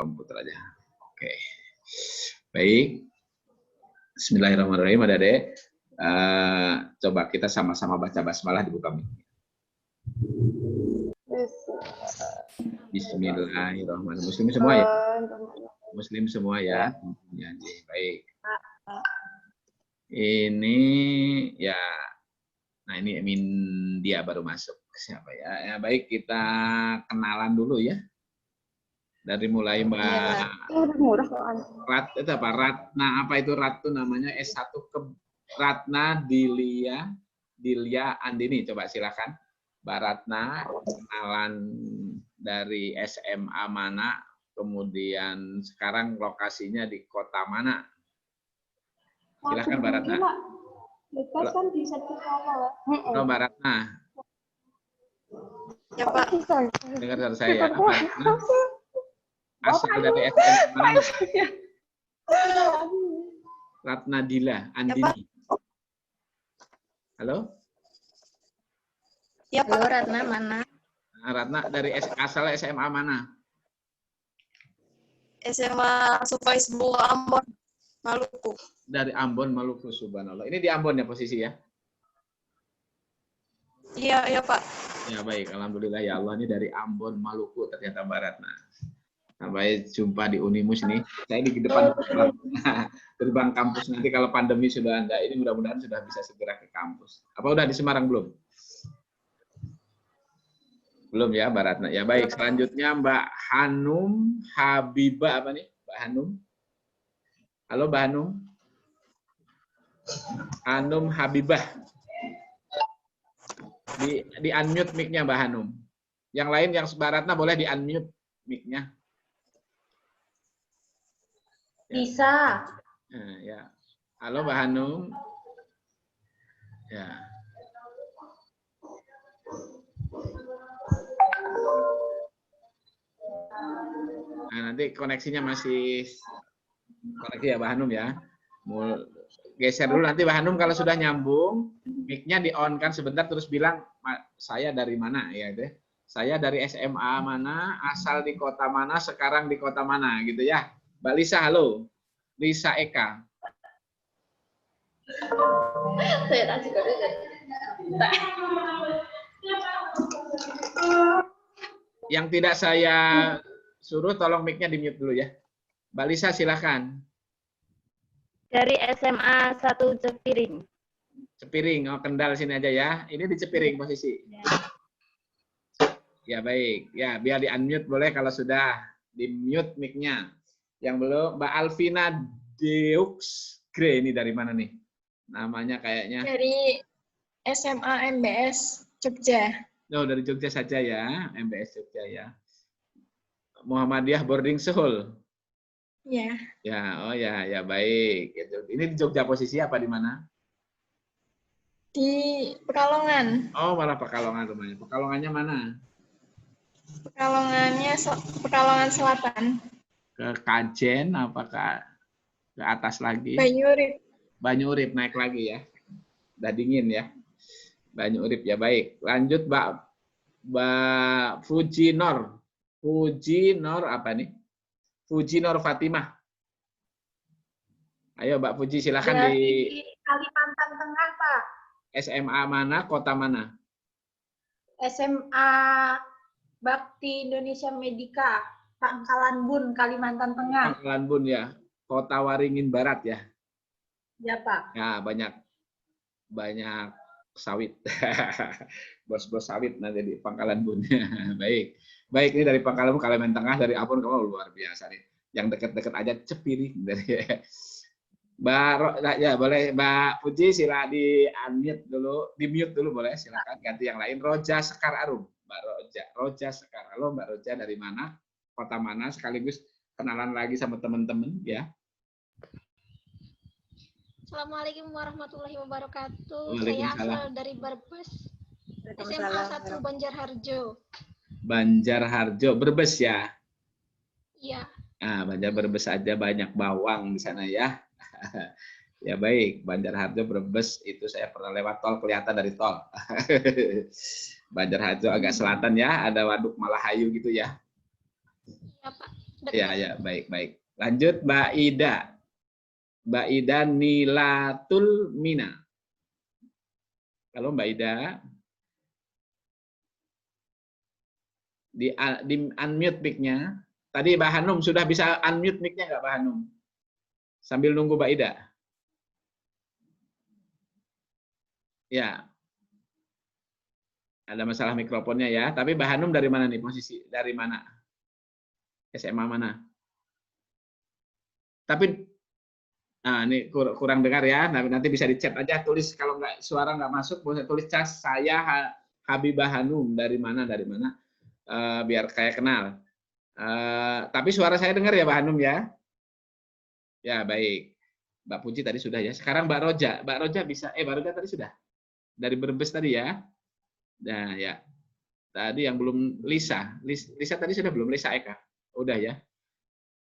komputer aja. Oke. Baik. Bismillahirrahmanirrahim, Adik-adik. Coba kita sama-sama baca basmalah di buku kami. Bismillahirrahmanirrahim. Muslim semua ya? Muslim semua ya? Ya, baik. Ini ya, nah ini dia baru masuk. Siapa ya? Ya baik, kita kenalan dulu ya. Dari mulai Mbak itu apa? Ratna apa itu Ratu namanya S1 ke Ratna Dilia Andini. Coba silakan Mbak Ratna, kenalan dari SMA mana, kemudian sekarang lokasinya di kota mana? Silakan Mbak Ratna. Halo Mbak Ratna. Ya Pak. Dengar suara saya. Apa? Asal dari SMA mana? Ratna Dila Andini. Halo? Ya Pak. Ratna mana? Ratna dari asal SMA mana? SMA Supaisbu Ambon, Maluku. Dari Ambon, Maluku, subhanallah. Ini di Ambon ya posisi ya? Iya, ya Pak. Ya baik, alhamdulillah ya Allah, ini dari Ambon, Maluku ternyata Mbak Ratna. Sampai jumpa di Unimus nih. Saya di depan gerbang kampus, nanti kalau pandemi sudah ada, ini mudah-mudahan sudah bisa segera ke kampus. Apa udah di Semarang belum? Belum ya Mbak Ratna. Ya baik, selanjutnya Mbak Hanum Habibah apa nih? Mbak Hanum. Halo Mbak Hanum. Hanum Habibah. Di unmute mic-nya Mbak Hanum. Yang lain yang Mbak Ratna boleh di unmute mic-nya. Bisa. Nah, ya. Halo Mbak Hanum. Ya. Nah, nanti koneksinya masih koneksi ya Mbak Hanum ya. Geser dulu nanti Mbak Hanum kalau sudah nyambung, mic-nya di-on kan sebentar terus bilang saya dari mana ya deh. Saya dari SMA mana, asal di kota mana, sekarang di kota mana gitu ya. Mbak Lisa, halo. Lisa Eka. Yang tidak saya suruh tolong mic-nya di-mute dulu ya. Mbak Lisa silakan. Dari SMA 1 Cepiring. Cepiring, oh Kendal sini aja ya. Ini di Cepiring posisi. Ya baik, ya biar di-unmute boleh kalau sudah di-mute mic-nya. Yang belum, Mbak Alvina Deux Gre, ini dari mana nih? Namanya kayaknya. Dari SMA MBS Jogja. Oh, dari Jogja saja ya, MBS Jogja ya. Muhammadiyah Boarding School. Ya. Ya, oh ya, ya baik. Ini di Jogja posisi apa di mana? Di Pekalongan. Oh, malah Pekalongan rumahnya. Pekalongannya mana? Pekalongan Selatan. Ke Kajen apakah ke atas lagi? Banyurip. Banyurip naik lagi ya. Udah dingin ya. Banyurip ya baik. Lanjut Mbak Fujinor. Fujinor apa nih? Fujinor Fatimah. Ayo Mbak Fuji silakan di Kalimantan Tengah, Pak. SMA mana, kota mana? SMA Bakti Indonesia Medika, Pangkalan Bun, Kalimantan Tengah. Pangkalan Bun ya. Kota Waringin Barat ya. Ya, Pak. Ya, banyak sawit. Bos-bos sawit nanti di Pangkalan Bun. Baik. Baik, ini dari Pangkalan Bun, Kalimantan Tengah, dari Ambon, kamu luar biasa nih. Yang dekat-dekat aja Cepiring dari ya boleh Mbak Puji sila di unmute dulu, di mute dulu boleh, silakan ganti yang lain. Roja Sekar Arum, Mbak Roja Sekar. Halo Mbak Roja, dari mana? Kota mana? Sekaligus kenalan lagi sama teman-teman ya. Assalamualaikum warahmatullahi wabarakatuh. Saya asal dari Brebes. SMA 1 Banjarharjo. Banjarharjo, Brebes ya? Iya. Nah, Brebes aja banyak bawang di sana ya. Ya baik, Banjarharjo Brebes itu saya pernah lewat tol, kelihatan dari tol. Banjarharjo agak selatan ya, ada Waduk Malahayu gitu ya. Iya, Pak. Ya, ya, baik, baik. Lanjut Mbak Ida. Mbak Ida Nilatul Mina. Halo Mbak Ida. Di unmute mic-nya. Tadi Mbak Hanum sudah bisa unmute mic-nya nggak Mbak Hanum? Sambil nunggu Mbak Ida. Ya. Ada masalah mikrofonnya ya. Tapi Mbak Hanum dari mana nih posisi? Dari mana? SMA mana? Tapi nah, ini kurang dengar ya. Nanti bisa di chat aja, tulis kalau nggak suara nggak masuk, boleh tulis chat saya Habibah Hanum dari mana biar kayak kenal. Tapi suara saya dengar ya Mbak Hanum ya. Ya baik. Mbak Puji tadi sudah ya. Sekarang Mbak Roja. Mbak Roja bisa. Mbak Roja tadi sudah. Dari Brebes tadi ya. Nah ya. Tadi yang belum Lisa. Lisa tadi sudah belum? Lisa Eka. Udah ya.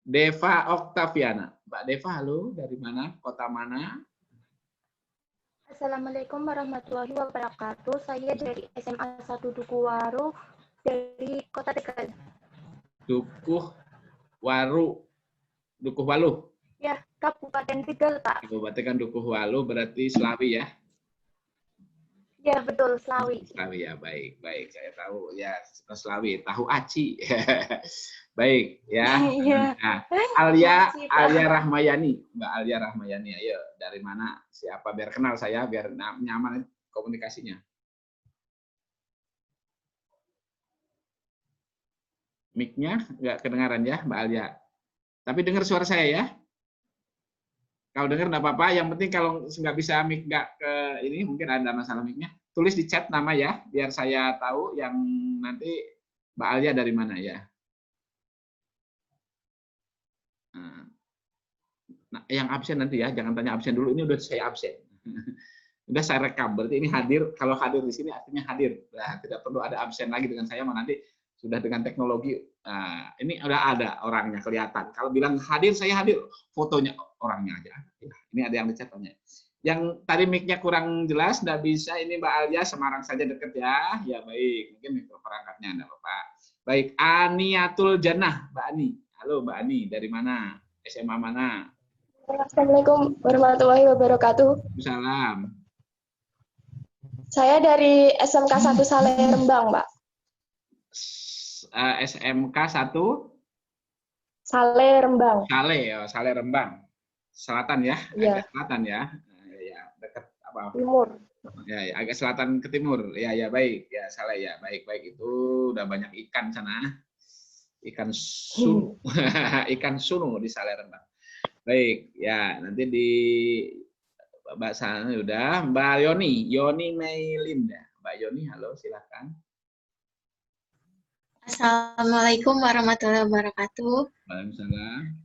Deva Oktaviana. Mbak Deva, halo. Dari mana? Kota mana? Assalamualaikum warahmatullahi wabarakatuh. Saya dari SMA 1 Dukuhwaru dari Kota Tegal. Dukuhwalu. Ya, Kabupaten Tegal, Pak. Kabupaten Dukuhwalu berarti Slawi ya? Ya, betul, Slawi. Slawi ya, baik, baik. Saya tahu ya, Slawi, tahu aci. Baik ya. Iya. Nah, Alia Rahmayani, Mbak Alia Rahmayani, ayo dari mana? Siapa biar kenal saya, biar nyaman komunikasinya. Mic-nya nggak kedengaran ya, Mbak Alia. Tapi dengar suara saya ya. Kalau dengar nggak apa-apa. Yang penting kalau nggak bisa mic nggak ke ini, mungkin ada masalah mic-nya. Tulis di chat nama ya, biar saya tahu yang nanti Mbak Alia dari mana ya. Nah, yang absen nanti ya, jangan tanya absen dulu. Ini udah saya absen. Udah saya rekam. Berarti ini hadir. Kalau hadir di sini artinya hadir. Nah, tidak perlu ada absen lagi dengan saya. Nanti sudah dengan teknologi. Nah, ini udah ada orangnya kelihatan. Kalau bilang hadir, saya hadir. Fotonya orangnya aja. Ini ada yang dicatatnya. Yang tadi mic-nya kurang jelas, nggak bisa. Ini Mbak Alia, Semarang saja deket ya. Ya baik. Mungkin mikroperangkatnya nggak apa-apa. Baik, Aniatul Jannah, Mbak Ani. Halo Mbak Ani, dari mana? SMA mana? Assalamualaikum warahmatullahi wabarakatuh. Salam. Saya dari SMK 1 Saleh Rembang, Pak. SMK 1 Saleh Rembang. Saleh Rembang. Selatan ya? Ya. Agak selatan ya. Ya, dekat apa? Timur. Ya, agak selatan ke timur. Ya, ya baik. Ya, Saleh ya. Baik-baik itu udah banyak ikan sana. Ikan sunu. Ikan sunu di Saleh Rembang. Baik, ya nanti di Mbak sana udah. Mbak Yoni Meilinda. Mbak Yoni, halo silakan. Assalamualaikum warahmatullahi wabarakatuh. Waalaikumsalam.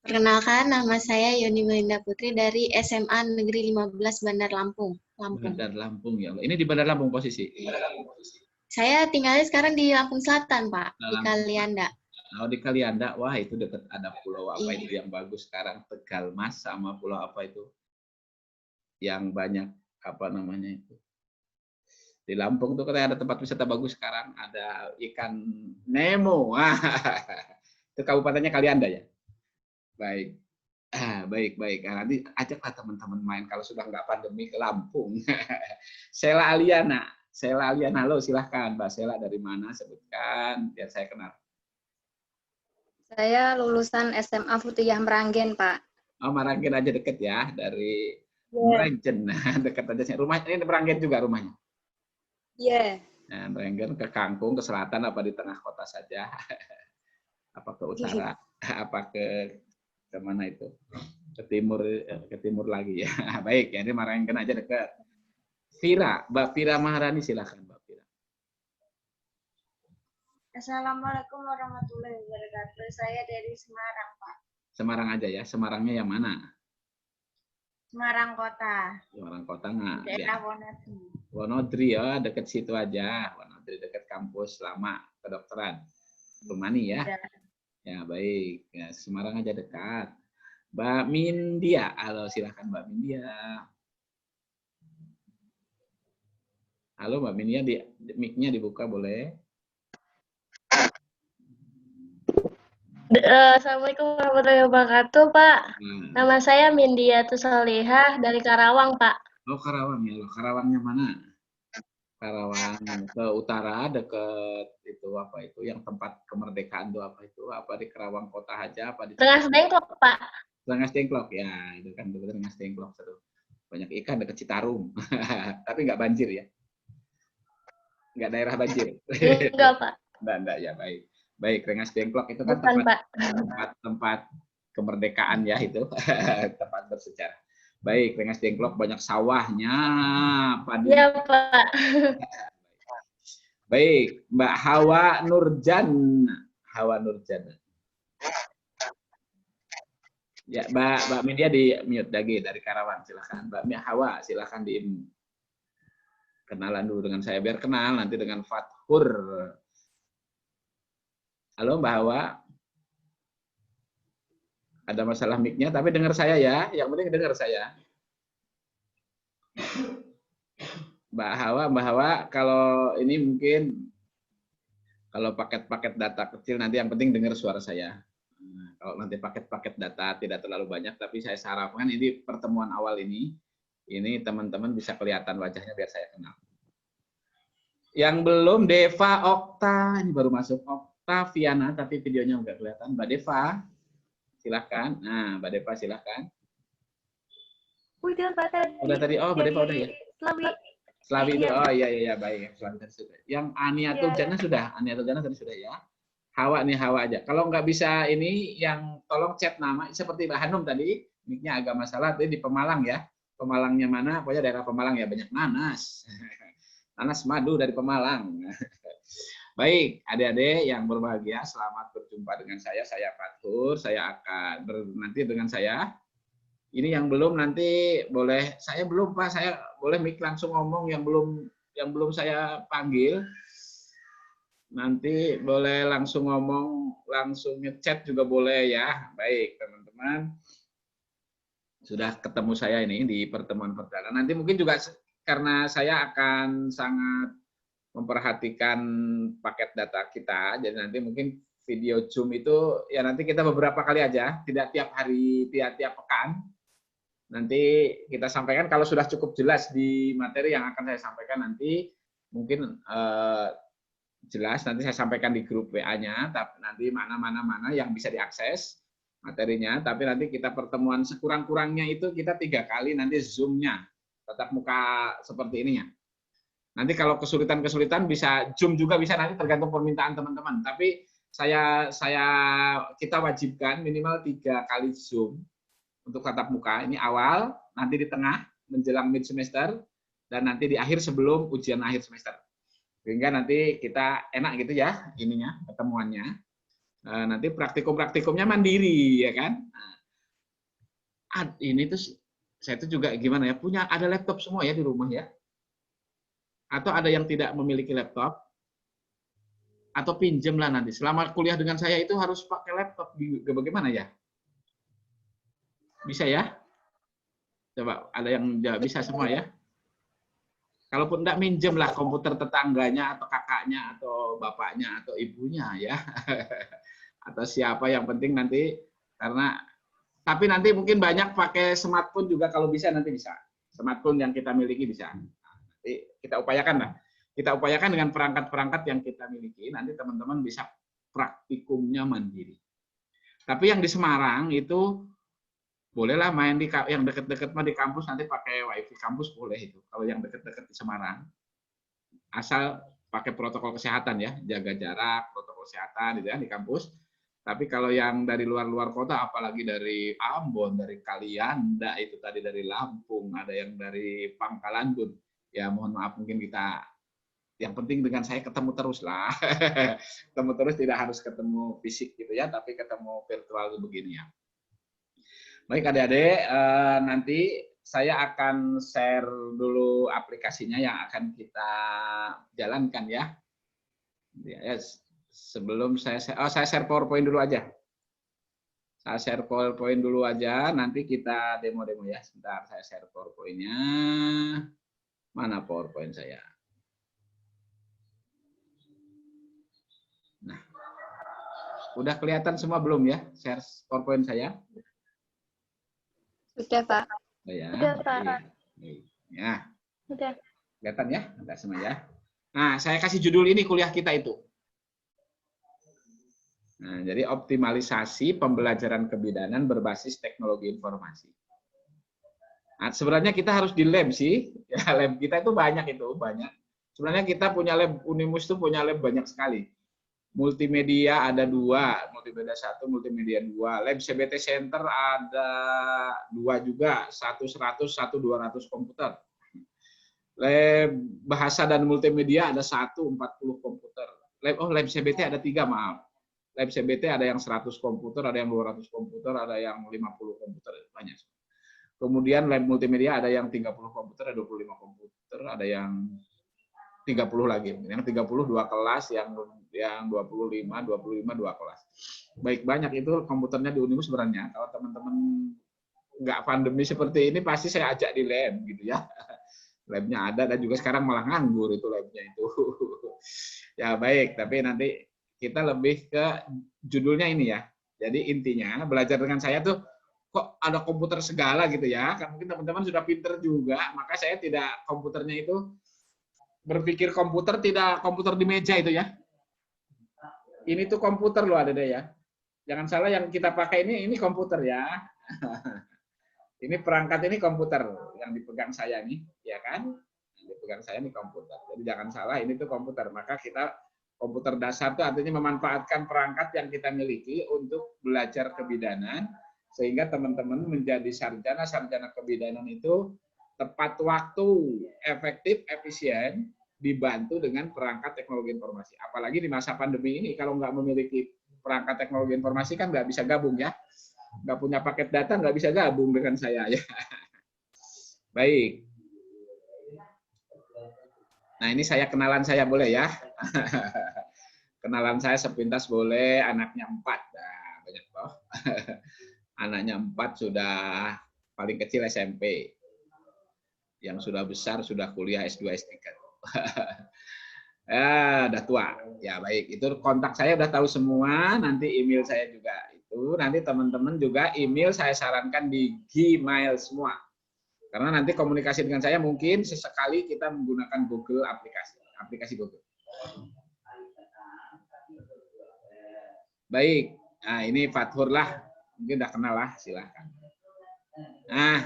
Perkenalkan, nama saya Yoni Melinda Putri dari SMA Negeri 15 Bandar Lampung. Bandar Lampung ya. Ini di Bandar Lampung posisi. Saya tinggalnya sekarang di Lampung Selatan, Pak, di Kalianda. Oh, di Kalianda, wah itu dekat ada pulau apa itu yang bagus sekarang, Tegal Mas sama pulau apa itu yang banyak apa namanya itu di Lampung tuh katanya ada tempat wisata bagus sekarang, ada ikan Nemo. Itu kabupatennya Kalianda ya. Baik, baik. Nah, nanti ajaklah teman-teman main kalau sudah nggak pandemi ke Lampung. Sela Aliana, halo silahkan Mbak Sela, dari mana sebutkan biar saya kenal. Saya lulusan SMA Futiyah Meranggen, Pak. Oh, Meranggen aja deket ya, dari Meranggen. Deket aja. Rumah ini Meranggen juga rumahnya? Iya. Nah, Meranggen ke Kangkung, ke selatan apa di tengah kota saja? Apa ke utara? Apa ke mana itu? Ke timur lagi ya. Baik, ya ini Meranggen aja dekat. Vira, Mbak Vira Maharani silakan Mbak Vira. Assalamualaikum warahmatullahi wabarakatuh. Saya dari Semarang, Pak. Semarang aja ya. Semarangnya yang mana? Semarang Kota. Semarang Kota nggak? Daerah Ya. Wonodri. Wonodri ya, deket situ aja. Wonodri deket kampus lama kedokteran. Rumani ya. Ya baik. Ya, Semarang aja dekat. Mbak Mindia, halo silakan Mbak Mindia. Halo Mbak Mindia, mic-nya dibuka boleh? Assalamualaikum warahmatullahi wabarakatuh, Pak. Nah, Nama saya Mindiatus Salihah dari Karawang, Pak. oh Karawang ya, Karawangnya mana? Karawang ke utara deket itu apa itu yang tempat kemerdekaan itu apa itu? Apa di Karawang kota aja apa di Rengas Dengklok, Pak. Rengas Dengklok ya, itu kan betul Rengas Dengklok seru. Banyak ikan dekat Citarum. Tapi nggak banjir ya. Nggak daerah banjir. Enggak, Pak. Enggak ya, baik. Baik, Rengas Dengklok itu kan Bukan, Pak. tempat kemerdekaan ya itu. Tempat bersejarah. Baik, Rengas Dengklok banyak sawahnya, padi. Iya, Pak. Baik, Mbak Hawa Nurjan. Hawa Nurjan. Ya, Mbak Media di mute lagi dari Karawang, silahkan. Mbak Hawa, silahkan di kenalan dulu dengan saya, biar kenal nanti dengan Fathur. Halo Mbak Hawa. Ada masalah mic-nya, tapi dengar saya ya. Yang penting dengar saya. Mbak Hawa, kalau ini mungkin kalau paket-paket data kecil nanti yang penting dengar suara saya. Nah, kalau nanti paket-paket data tidak terlalu banyak, tapi saya sarankan ini pertemuan awal ini teman-teman bisa kelihatan wajahnya biar saya kenal. Yang belum Deva Okta, ini baru masuk Okta Viana, tapi videonya nggak kelihatan. Mbak Deva, silahkan. Nah, Mbak Deva silahkan. Udah, Pak, tadi. Udah tadi, oh Mbak Deva udah ya. Slawi itu, Iya. oh iya baik. Slawi tadi sudah. Yang Aniatul Jannah sudah, Aniatul Jannah tadi sudah ya. Hawa nih, Hawa aja. Kalau nggak bisa ini, yang tolong chat nama, seperti Mbak Hanum tadi, mic-nya agak masalah, tadi di Pemalang ya. Pemalangnya mana? Pokoknya daerah Pemalang ya, banyak nanas. Nanas madu dari Pemalang. Baik, adik-adik yang berbahagia, selamat berjumpa dengan saya Fathur. Saya akan nanti dengan saya. Ini yang belum nanti boleh, saya belum Pak, saya boleh mic langsung ngomong yang belum saya panggil. Nanti boleh langsung ngomong, langsung ngechat juga boleh ya. Baik, teman-teman. Sudah ketemu saya ini di pertemuan perdana. Nanti mungkin juga karena saya akan sangat memperhatikan paket data kita, jadi nanti mungkin video Zoom itu ya nanti kita beberapa kali aja, tidak tiap hari, tiap pekan. Nanti kita sampaikan kalau sudah cukup jelas di materi yang akan saya sampaikan nanti mungkin jelas nanti saya sampaikan di grup WA-nya, tapi nanti mana yang bisa diakses materinya, tapi nanti kita pertemuan sekurang-kurangnya itu kita 3 kali nanti Zoom-nya, tatap muka seperti ininya. Nanti kalau kesulitan bisa Zoom juga bisa, nanti tergantung permintaan teman-teman. Tapi kita wajibkan minimal 3 kali Zoom untuk tatap muka. Ini awal, nanti di tengah menjelang mid semester, dan nanti di akhir sebelum ujian akhir semester. Sehingga nanti kita enak gitu ya ininya pertemuannya. Nanti praktikumnya mandiri ya kan. Ini tuh saya tuh juga gimana ya, ada laptop semua ya di rumah ya. Atau ada yang tidak memiliki laptop, atau pinjem lah nanti. Selama kuliah dengan saya itu harus pakai laptop, bagaimana ya? Bisa ya? Coba ada yang bisa semua ya? Kalaupun enggak, minjem lah komputer tetangganya atau kakaknya atau bapaknya atau ibunya ya. Atau siapa, yang penting nanti, tapi nanti mungkin banyak pakai smartphone juga, kalau bisa nanti bisa. Smartphone yang kita miliki bisa. Nanti kita upayakan dengan perangkat-perangkat yang kita miliki, nanti teman-teman bisa praktikumnya mandiri. Tapi yang di Semarang itu bolehlah main yang deket-deket mah di kampus, nanti pakai wifi kampus boleh itu. Kalau yang deket-deket di Semarang, asal pakai protokol kesehatan ya, jaga jarak, protokol kesehatan gitu ya di kampus. Tapi kalau yang dari luar kota, apalagi dari Ambon, dari Kalianda, itu tadi dari Lampung, ada yang dari Pangkalan Bun, ya mohon maaf mungkin kita, yang penting dengan saya ketemu terus lah. Ketemu terus, tidak harus ketemu fisik gitu ya, tapi ketemu virtual begini ya. Baik adik-adik, nanti saya akan share dulu aplikasinya yang akan kita jalankan ya. Sebelum saya share PowerPoint dulu aja. Saya share PowerPoint dulu aja, nanti kita demo-demo ya. Sebentar, saya share PowerPoint-nya. Mana PowerPoint saya? Nah. Udah kelihatan semua belum ya share PowerPoint saya? Sudah, Pak. Oh, ya. Udah, Pak. Ya. Udah. Kelihatan ya? Udah semua ya. Nah, saya kasih judul ini kuliah kita itu. Nah, jadi optimalisasi pembelajaran kebidanan berbasis teknologi informasi. Nah, sebenarnya kita harus di lab sih. Ya, lab kita itu banyak. Sebenarnya kita punya lab, Unimus itu punya lab banyak sekali. Multimedia ada 2, multimedia 1, multimedia 2. Lab CBT Center ada 2 juga, 100, 200 komputer. Lab bahasa dan multimedia ada 1, 40 komputer. Lab CBT ada 3, maaf. Lab CBT ada yang 100 komputer, ada yang 200 komputer, ada yang 50 komputer, banyak. Kemudian lab multimedia ada yang 30 komputer, ada 25 komputer, ada yang 30 lagi. Yang 30 2 kelas, yang 25 2 kelas. Baik, banyak itu komputernya di Unimus sebenarnya. Kalau teman-teman nggak pandemi seperti ini, pasti saya ajak di lab gitu ya. Labnya ada dan juga sekarang malah nganggur itu labnya itu. Ya baik, tapi nanti kita lebih ke judulnya ini ya. Jadi intinya belajar dengan saya tuh kok ada komputer segala gitu ya. Kan mungkin teman-teman sudah pinter juga, maka saya tidak komputernya itu berpikir komputer tidak komputer di meja itu ya. Ini tuh komputer loh ada deh ya. Jangan salah yang kita pakai ini komputer ya. Ini perangkat ini komputer yang dipegang saya nih, ya kan? Yang dipegang saya ini komputer. Jadi jangan salah ini tuh komputer. Maka kita komputer dasar itu artinya memanfaatkan perangkat yang kita miliki untuk belajar kebidanan sehingga teman-teman menjadi sarjana kebidanan itu tepat waktu, efektif, efisien, dibantu dengan perangkat teknologi informasi. Apalagi di masa pandemi ini kalau nggak memiliki perangkat teknologi informasi kan nggak bisa gabung ya. Nggak punya paket data nggak bisa gabung dengan saya ya. Baik. Nah ini saya kenalan saya boleh ya. Kenalan saya sepintas boleh, anaknya 4. Nah, banyak toh. Anaknya 4 sudah paling kecil SMP. Yang sudah besar sudah kuliah S2, S3. Ya, udah tua. Ya baik, itu kontak saya udah tahu semua, nanti email saya juga itu. Nanti teman-teman juga email saya sarankan di Gmail semua. Karena nanti komunikasi dengan saya mungkin sesekali kita menggunakan Google aplikasi Google. Baik, nah ini Fathur lah, mungkin udah kenal lah, silahkan. Nah,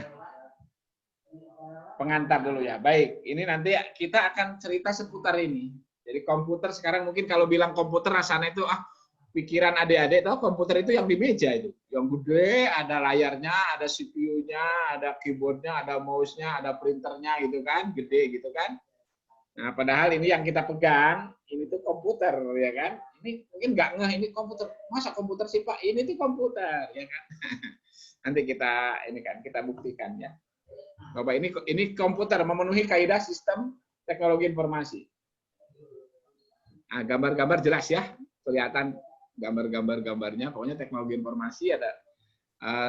pengantar dulu ya. Baik, ini nanti kita akan cerita seputar ini. Jadi komputer sekarang mungkin kalau bilang komputer rasanya itu pikiran adik-adik tahu komputer itu yang di meja itu, yang gede, ada layarnya, ada CPU-nya, ada keyboard-nya, ada mouse-nya, ada printernya gitu kan, gede gitu kan. Nah, padahal ini yang kita pegang, ini tuh komputer ya kan. Ini mungkin nggak ngeh ini komputer, masa komputer sih Pak? Ini tuh komputer ya kan. Nanti kita kita buktikan ya. Bapak ini komputer memenuhi kaidah sistem teknologi informasi. Nah, gambar-gambar jelas ya, kelihatan gambarnya, pokoknya teknologi informasi ada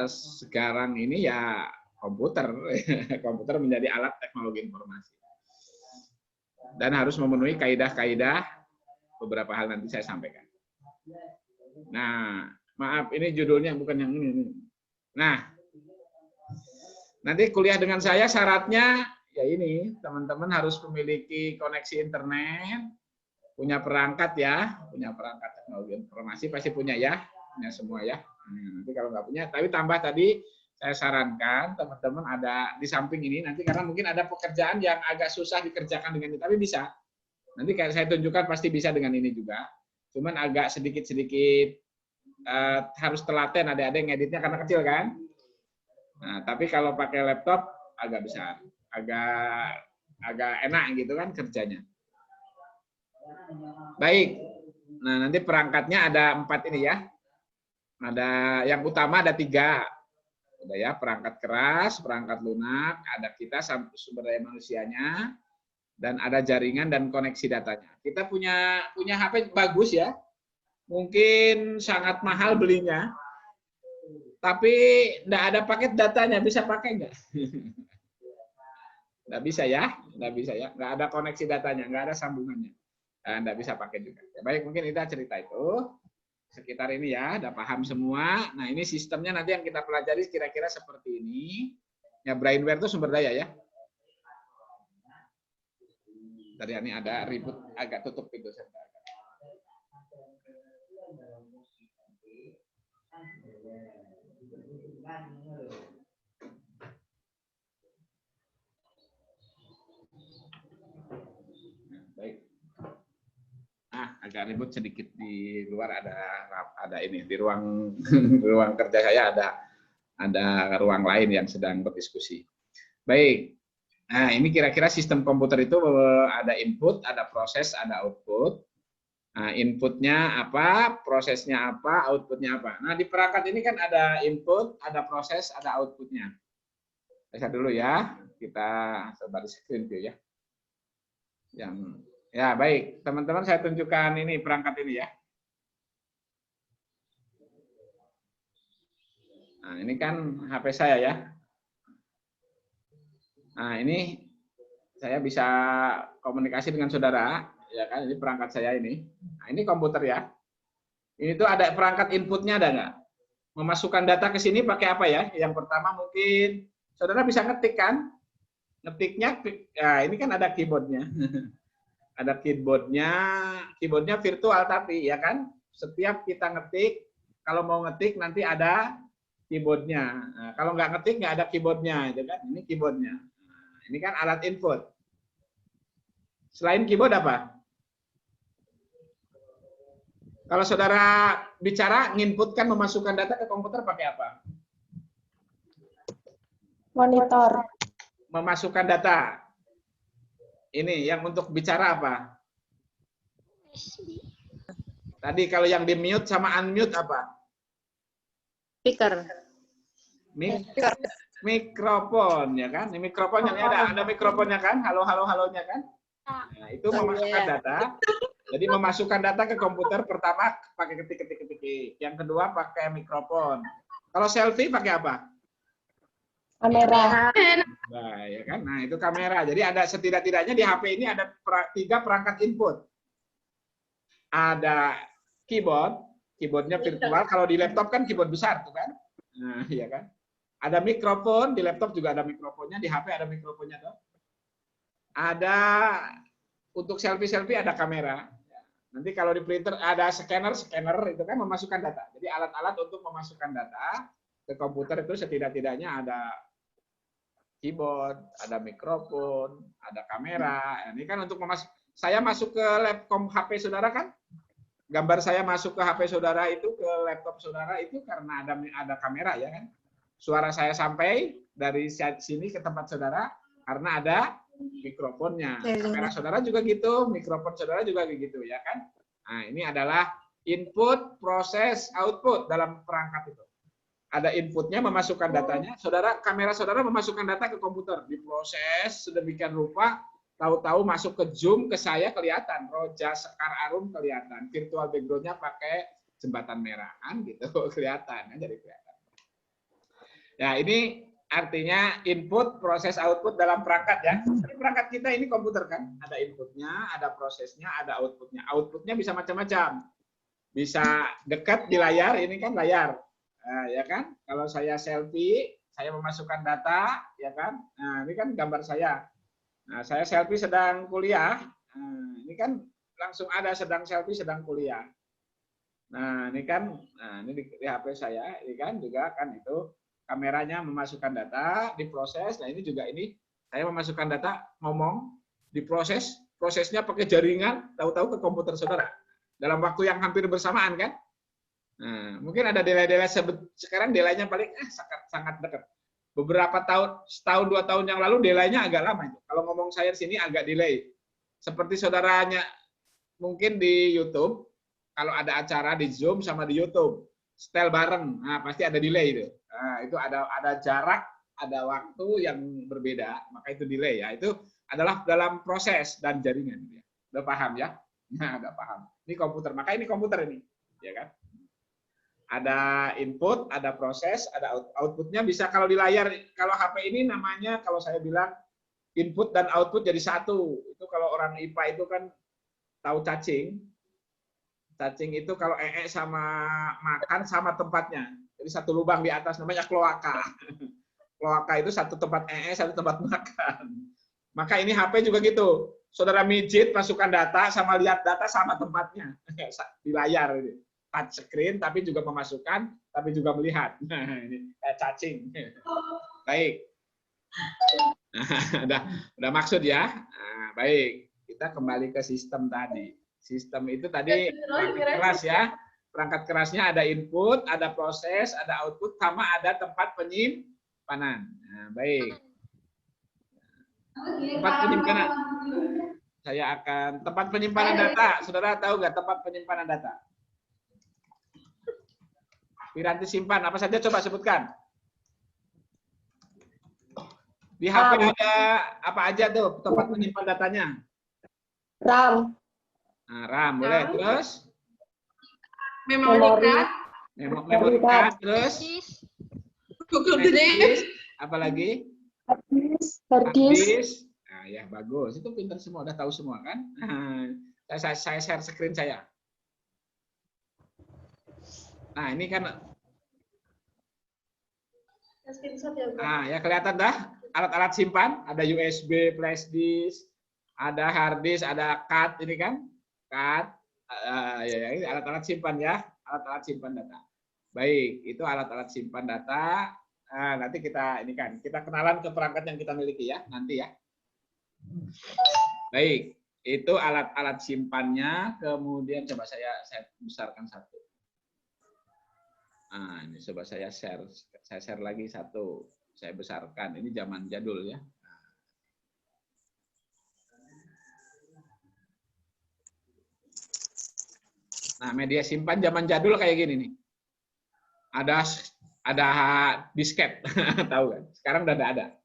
sekarang ini ya komputer, komputer menjadi alat teknologi informasi dan harus memenuhi kaidah-kaidah beberapa hal nanti saya sampaikan. Nah, maaf ini judulnya bukan yang ini. Nah, nanti kuliah dengan saya syaratnya ya ini teman-teman harus memiliki koneksi internet. Punya perangkat ya, punya perangkat teknologi informasi pasti punya ya, punya semua ya. Nanti kalau nggak punya, tapi tambah tadi saya sarankan teman-teman ada di samping ini nanti karena mungkin ada pekerjaan yang agak susah dikerjakan dengan ini, tapi bisa. Nanti kayak saya tunjukkan pasti bisa dengan ini juga. Cuman agak sedikit-sedikit harus telaten adik-adik ngeditnya karena kecil kan. Nah, tapi kalau pakai laptop agak besar, agak enak gitu kan kerjanya. Baik, nah nanti perangkatnya ada 4 ini ya. Ada yang utama ada 3, ada ya perangkat keras, perangkat lunak, ada kita sumber daya manusianya, dan ada jaringan dan koneksi datanya. Kita punya HP bagus ya, mungkin sangat mahal belinya, tapi nggak ada paket datanya, bisa pakai nggak? Nggak bisa ya, nggak ada koneksi datanya, nggak ada sambungannya. Nggak bisa pakai juga. Ya, baik, mungkin kita cerita itu. sekitar ini ya, udah paham semua. Nah, ini sistemnya nanti yang kita pelajari kira-kira seperti ini. Ya, brainware itu sumber daya ya. Tadi ini ada ribut, agak tutup pintu sebentar. Baik. Agak ribut sedikit di luar, ada ini di ruang ruang kerja saya ada ruang lain yang sedang berdiskusi. Baik. Nah, ini kira-kira sistem komputer itu ada input, ada proses, ada output. Nah, inputnya apa, prosesnya apa, outputnya apa. Nah, di perangkat ini kan ada input, ada proses, ada outputnya. Lihat dulu ya, kita coba di screen view ya. Ya, baik. Teman-teman, saya tunjukkan ini perangkat ini ya. Nah, ini kan HP saya ya. Nah, ini saya bisa komunikasi dengan saudara, ya kan? Ini perangkat saya ini. Nah, ini komputer ya. Ini tuh ada perangkat inputnya, ada nggak? Memasukkan data ke sini pakai apa ya? Yang pertama mungkin saudara bisa ngetik kan? Ngetiknya, ya ini kan ada keyboardnya. Ada keyboardnya virtual tapi ya kan? Setiap kita ngetik, kalau mau ngetik nanti ada keyboardnya. Nah, kalau nggak ngetik nggak ada keyboardnya, itu kan? Ini keyboardnya. Nah, ini kan alat input. Selain keyboard apa? Kalau saudara bicara, nginputkan, memasukkan data ke komputer pakai apa? Monitor. Memasukkan data. Ini yang untuk bicara apa? Tadi kalau yang di mute sama unmute apa? Speaker. Mikrofon ya kan? Ini mikrofonnya ini ada mikrofonnya kan? Halo halonya kan? Nah, itu memasukkan data. Jadi memasukkan data ke komputer pertama pakai ketik. Yang kedua pakai mikrofon. Kalau selfie pakai apa? Kamera. Nah, ya kan? Nah, itu kamera. Jadi ada setidak-tidaknya di HP ini ada 3 perangkat input. Ada keyboardnya virtual. Kalau di laptop kan keyboard besar tuh kan? Nah, iya kan? Ada mikrofon, di laptop juga ada mikrofonnya, di HP ada mikrofonnya tuh. Ada untuk selfie ada kamera. Nanti kalau di printer ada scanner itu kan memasukkan data. Jadi alat-alat untuk memasukkan data ke komputer itu setidak-tidaknya ada keyboard, ada mikrofon, ada kamera. Ini kan untuk saya masuk ke laptop HP saudara kan? Gambar saya masuk ke HP saudara itu, ke laptop saudara itu karena ada kamera ya kan? Suara saya sampai dari sini ke tempat saudara karena ada mikrofonnya. Kamera saudara juga gitu, mikrofon saudara juga gitu ya kan? Nah, ini adalah input, proses, output dalam perangkat itu. Ada inputnya memasukkan datanya, kamera saudara memasukkan data ke komputer, diproses sedemikian rupa, tahu-tahu masuk ke Zoom ke saya kelihatan, Roja Sekar Arum kelihatan, virtual background-nya pakai jembatan merah kan gitu kelihatan kan, jadi kelihatan. Ya, ini artinya input, proses, output dalam perangkat ya. Jadi perangkat kita ini komputer kan, ada inputnya, ada prosesnya, ada outputnya. Outputnya bisa macam-macam. Bisa dekat di layar, ini kan layar. Nah, ya kan? Kalau saya selfie, saya memasukkan data, ya kan? Nah, ini kan gambar saya. Nah, saya selfie sedang kuliah. Nah, ini kan langsung ada sedang selfie sedang kuliah. Nah, ini kan, ini di HP saya, ini kan juga kan itu kameranya memasukkan data, diproses. Nah, ini juga saya memasukkan data, ngomong, diproses, prosesnya pakai jaringan, tahu-tahu ke komputer saudara. Dalam waktu yang hampir bersamaan kan? Nah, mungkin ada delay-delay sekarang delaynya paling sangat dekat. Beberapa tahun, setahun 2 tahun yang lalu delaynya agak lama itu. Kalau ngomong saya di sini agak delay. Seperti saudaranya mungkin di YouTube, kalau ada acara di Zoom sama di YouTube, setel bareng, nah pasti ada delay itu. Nah, itu ada jarak, ada waktu yang berbeda, maka itu delay ya. Itu adalah dalam proses dan jaringan. Udah paham ya? Nah, udah paham. Ini komputer, maka ini komputer ini, ya kan? Ada input, ada proses, ada outputnya bisa kalau di layar. Kalau HP ini namanya kalau saya bilang input dan output jadi satu. Itu kalau orang IPA itu kan tahu cacing. Cacing itu kalau sama makan sama tempatnya. Jadi satu lubang di atas namanya kloaka. Kloaka itu satu tempat satu tempat makan. Maka ini HP juga gitu. Saudara mijit, masukkan data, sama lihat data sama tempatnya. Di layar ini. Touch screen, tapi juga memasukkan, tapi juga melihat. Nah, ini kayak cacing. Baik. Udah maksud ya? Nah, baik. Kita kembali ke sistem tadi. Sistem itu tadi perangkat keras ya. Perangkat kerasnya ada input, ada proses, ada output, sama ada tempat penyimpanan. Nah, baik. Tempat penyimpanan. Saya akan tempat penyimpanan data. Saudara tahu nggak tempat penyimpanan data? Piranti simpan apa saja? Coba sebutkan. Di HP ada apa aja tuh tempat menyimpan datanya? RAM. Nah, RAM boleh. Terus? Memori. Memori card. Terus? Google Drive. Apa lagi? Hard disk. Nah, ya bagus. Itu pintar semua, udah tahu semua kan? Saya share screen saya. Nah, ini kan ya kelihatan dah alat-alat simpan, ada USB, flash disk, ada hard disk, ada card ini kan? Card. Ya, ini alat-alat simpan ya, alat-alat simpan data. Baik, itu alat-alat simpan data. Nah, nanti kita ini kan kita kenalan ke perangkat yang kita miliki ya nanti ya. Baik, itu alat-alat simpannya. Kemudian coba saya besarkan satu. Nah, ini coba saya share lagi satu. Saya besarkan. Ini zaman jadul ya. Nah, media simpan zaman jadul kayak gini nih. Ada disket, tahu kan? Sekarang udah ada.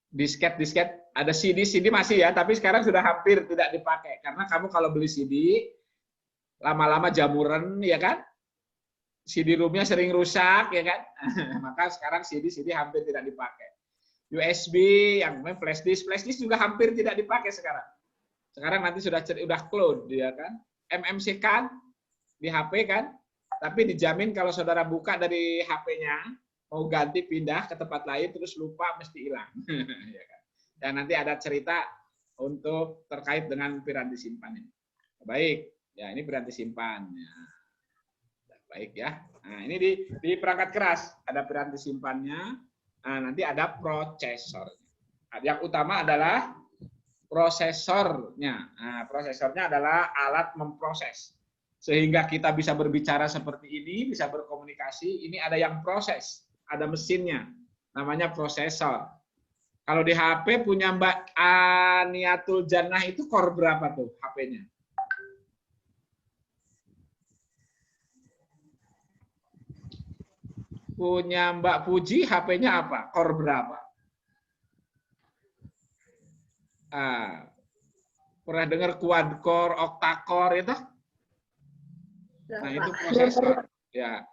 Disket, ada CD masih ya, tapi sekarang sudah hampir tidak dipakai. Karena kamu kalau beli CD, lama-lama jamuran, ya kan? CD room-nya sering rusak, ya kan? Maka sekarang CD hampir tidak dipakai. USB, yang flash disk juga hampir tidak dipakai sekarang. Sekarang nanti sudah cloud, ya kan? MMC kan di HP kan? Tapi dijamin kalau saudara buka dari HP-nya, mau ganti pindah ke tempat lain, terus lupa mesti hilang. Ya kan? Dan nanti ada cerita untuk terkait dengan piranti simpan ini. Baik, ya ini piranti simpan. Ya. Baik ya. Nah ini di perangkat keras ada piranti simpannya. Nah, nanti ada prosesornya. Nah, yang utama adalah prosesornya. Nah, prosesornya adalah alat memproses. Sehingga kita bisa berbicara seperti ini, bisa berkomunikasi, ini ada yang proses, ada mesinnya, namanya prosesor. Kalau di HP punya Mbak Aniatul Jannah itu core berapa tuh HP-nya? Punya Mbak Puji HP-nya apa? Core berapa? Pernah dengar quad core, octa core itu? Nah, itu prosesor. Ya.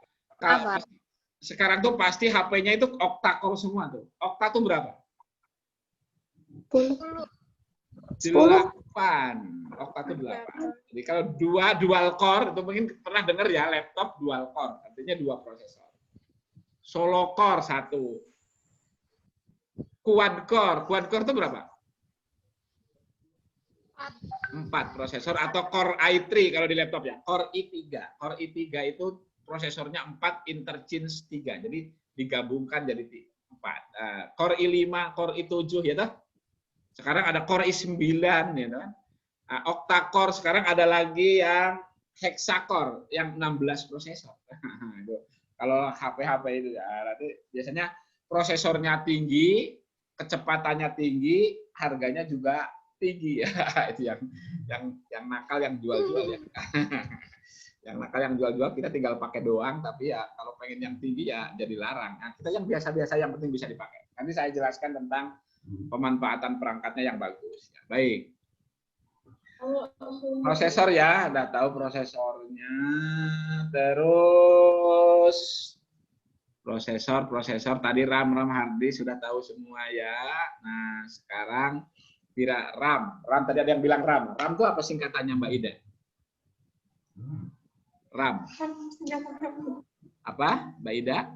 Sekarang tuh pasti HP-nya itu octa-core semua tuh. Octa tuh berapa? 8. Octa tuh 8. Jadi kalau dual core itu mungkin pernah dengar ya, laptop dual core, artinya 2 prosesor. Solo core 1. Quad core itu berapa? 4 prosesor atau Core i3 kalau di laptop ya. Core i3. Core i3 itu prosesornya 4 interchange 3. Jadi digabungkan jadi 4. Core i5, Core i7 ya toh. Sekarang ada Core i9 ya toh. Octa core sekarang ada lagi yang hexacore yang 16 prosesor. Kalau HP-HP itu ya nanti biasanya prosesornya tinggi, kecepatannya tinggi, harganya juga tinggi ya. Itu yang nakal yang jual-jual ya. Yang nakal yang jual-jual kita tinggal pakai doang, tapi ya kalau pengen yang tinggi ya jadi larang. Nah, kita yang biasa-biasa yang penting bisa dipakai. Nanti saya jelaskan tentang pemanfaatan perangkatnya yang bagus. Ya, baik. Prosesor ya, udah tahu prosesornya. Terus prosesor tadi RAM hard disk sudah tahu semua ya. Nah, sekarang RAM tadi ada yang bilang RAM itu apa singkatannya Mbak Ida? RAM. Apa, Mbak Ida?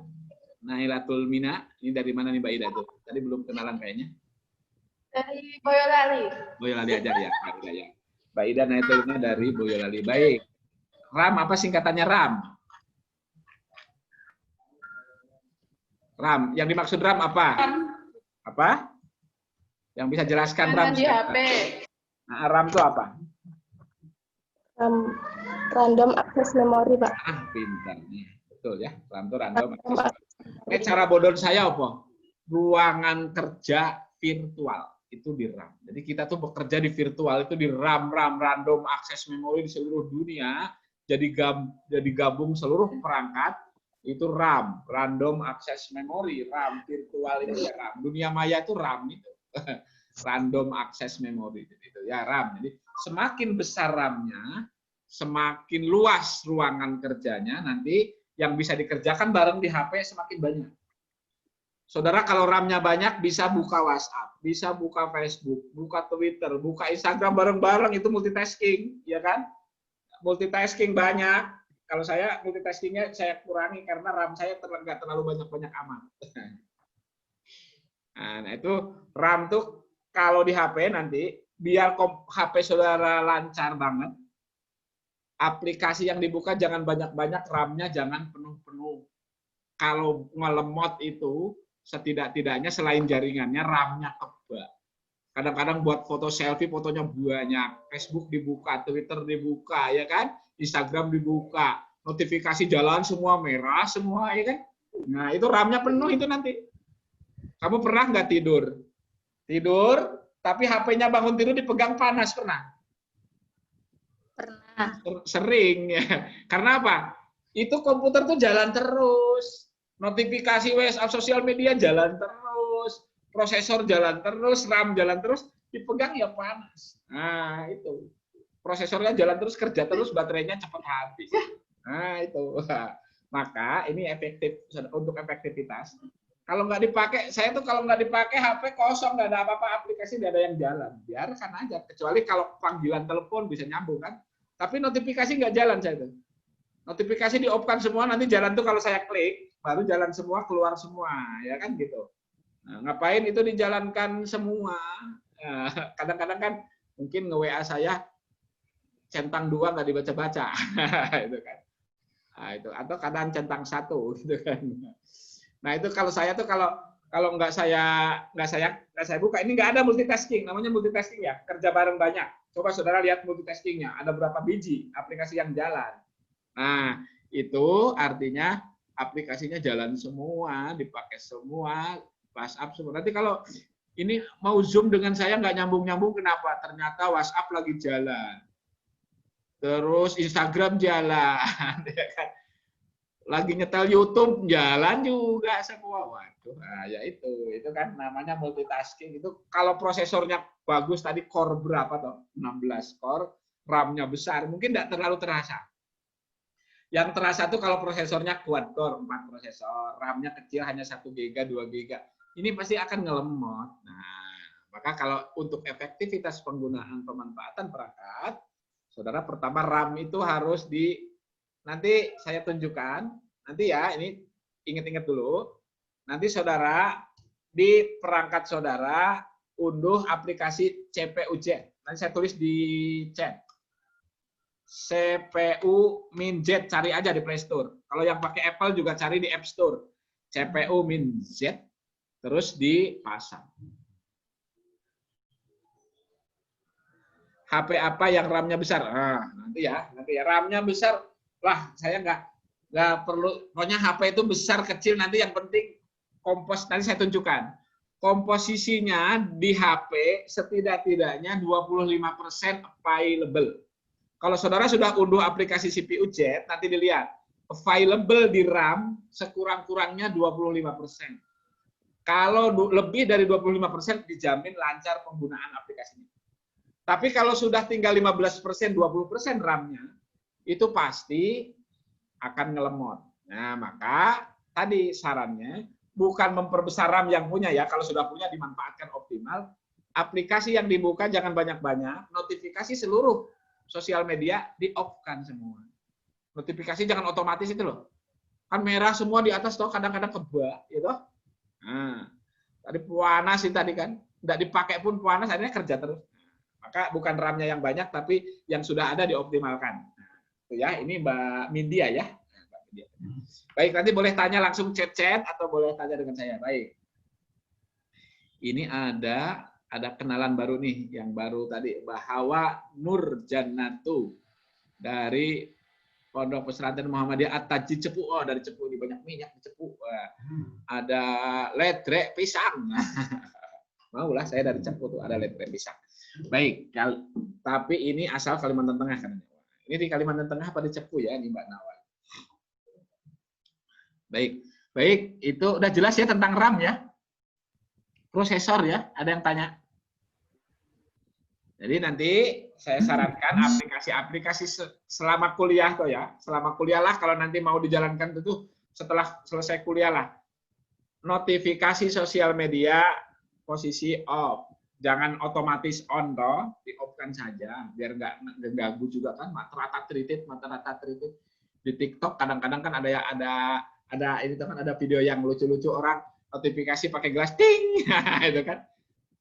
Nailatul Mina, ini dari mana nih Mbak Ida tuh? Tadi belum kenalan kayaknya. Dari Boyolali. Boyolali aja ya, Mbak Ida ya. Mbak Ida Nailatul Mina dari Boyolali. Baik. RAM apa singkatannya RAM? RAM. Yang dimaksud RAM apa? Apa? Yang bisa jelaskan RAM? Di HP. Nah, RAM itu apa? Random access memory, Pak. Ah, pintar nih. Betul ya. RAM itu random access. Cara bodoh saya apa? Ruangan kerja virtual itu di RAM. Jadi kita tuh bekerja di virtual itu di RAM, random access memory di seluruh dunia. Jadi gabung seluruh perangkat itu RAM, random access memory, RAM virtual itu ya RAM. Dunia maya itu RAM itu. Random access memory itu ya RAM. Jadi semakin besar RAM-nya, semakin luas ruangan kerjanya, nanti yang bisa dikerjakan bareng di HP semakin banyak. Saudara kalau RAM-nya banyak bisa buka WhatsApp, bisa buka Facebook, buka Twitter, buka Instagram bareng-bareng, itu multitasking, ya kan? Multitasking banyak. Kalau saya multitaskingnya saya kurangi karena RAM saya nggak terlalu banyak-banyak amat. Nah itu RAM tuh kalau di HP nanti biar HP saudara lancar banget, aplikasi yang dibuka jangan banyak-banyak, RAM-nya jangan penuh-penuh. Kalau ngelemot itu setidak-tidaknya selain jaringannya RAM-nya tebal. Kadang-kadang buat foto selfie fotonya banyak, Facebook dibuka, Twitter dibuka, ya kan? Instagram dibuka, notifikasi jalan semua merah semua, ya kan? Nah itu RAM-nya penuh itu nanti. Kamu pernah nggak tidur? Tidur, tapi HP-nya bangun tidur dipegang panas, pernah? Pernah. Sering ya. Karena apa? Itu komputer tuh jalan terus. Notifikasi WhatsApp, sosial media jalan terus. Prosesor jalan terus, RAM jalan terus, dipegang ya panas. Nah, itu. Prosesornya jalan terus, kerja terus, baterainya cepat habis. Nah, itu. Maka ini efektif untuk efektivitas. Kalau nggak dipakai, saya tuh kalau nggak dipakai HP kosong, nggak ada apa-apa, aplikasi nggak ada yang jalan. Biarkan aja. Kecuali kalau panggilan telepon bisa nyambung kan. Tapi notifikasi nggak jalan saya tuh. Notifikasi di-off-kan semua, nanti jalan tuh kalau saya klik, baru jalan semua, keluar semua. Ya kan gitu. Nah, ngapain itu dijalankan semua? Kadang-kadang kan mungkin nge-WA saya, centang 2 nggak dibaca-baca. Itu kan. Nah, itu. Atau kadang centang 1 gitu kan. Nah itu kalau saya tuh kalau nggak saya buka, ini nggak ada multitasking, namanya multitasking ya, kerja bareng banyak. Coba saudara lihat multitaskingnya, ada berapa biji aplikasi yang jalan. Nah itu artinya aplikasinya jalan semua, dipakai semua, WhatsApp semua. Nanti kalau ini mau Zoom dengan saya nggak nyambung-nyambung, kenapa? Ternyata WhatsApp lagi jalan, terus Instagram jalan, ya kan? Lagi nyetel YouTube jalan juga semua. Waduh, nah, ya itu kan namanya multitasking. Itu kalau prosesornya bagus tadi core berapa toh? 16 core, RAM-nya besar, mungkin tidak terlalu terasa. Yang terasa tuh kalau prosesornya quad core, 4 prosesor, RAM-nya kecil hanya 1 GB, 2 GB. Ini pasti akan ngelemot. Nah, maka kalau untuk efektivitas penggunaan pemanfaatan perangkat, saudara pertama RAM itu harus nanti saya tunjukkan, nanti ya, ini ingat-ingat dulu. Nanti saudara, di perangkat saudara, unduh aplikasi CPU-Z. Nanti saya tulis di chat. CPU Min-Z, cari aja di Play Store. Kalau yang pakai Apple juga cari di App Store. CPU Min-Z, terus dipasang. HP apa yang RAM-nya besar? Nah, nanti ya RAM-nya besar. Lah, saya nggak perlu, pokoknya HP itu besar kecil, nanti yang penting nanti saya tunjukkan. Komposisinya di HP setidak-tidaknya 25% available. Kalau saudara sudah unduh aplikasi CPU-Z, nanti dilihat, available di RAM sekurang-kurangnya 25%. Kalau lebih dari 25% dijamin lancar penggunaan aplikasinya. Tapi kalau sudah tinggal 15%, 20% RAM-nya, itu pasti akan ngelemot. Nah, maka tadi sarannya bukan memperbesar RAM yang punya ya, kalau sudah punya dimanfaatkan optimal. Aplikasi yang dibuka jangan banyak-banyak, notifikasi seluruh sosial media di-off-kan semua. Notifikasi jangan otomatis itu loh. Kan merah semua di atas toh, kadang-kadang kebak, gitu. Nah, tadi panas sih tadi kan, nggak dipakai pun panas, akhirnya kerja terus. Maka bukan RAM-nya yang banyak, tapi yang sudah ada dioptimalkan. Itu ya, ini Mbak Mindia ya. Baik, nanti boleh tanya langsung chat-chat atau boleh tanya dengan saya. Baik. Ini ada kenalan baru nih, yang baru tadi, Mbak Hawa Nurjanatu dari Pondok Pesantren Muhammadiyah At-Taji Cepu. Oh, dari Cepu ini banyak minyak di Cepu. Ada ledrek pisang. Maulah saya dari Cepu tuh ada ledrek pisang. Baik, tapi ini asal Kalimantan Tengah kan. Ini di Kalimantan Tengah apa di Cepu ya, ini Mbak Nawal. Baik, itu udah jelas ya tentang RAM ya. Prosesor ya, ada yang tanya. Jadi nanti saya sarankan aplikasi-aplikasi selama kuliah tuh ya. Selama kuliah lah, kalau nanti mau dijalankan itu setelah selesai kuliah lah. Notifikasi sosial media posisi off. Jangan otomatis on toh, di-off-kan saja biar nggak ganggu juga kan. Mata rata tritit. Di TikTok kadang-kadang kan ada ini tuh kan ada video yang lucu-lucu orang notifikasi pakai gelas ting itu kan.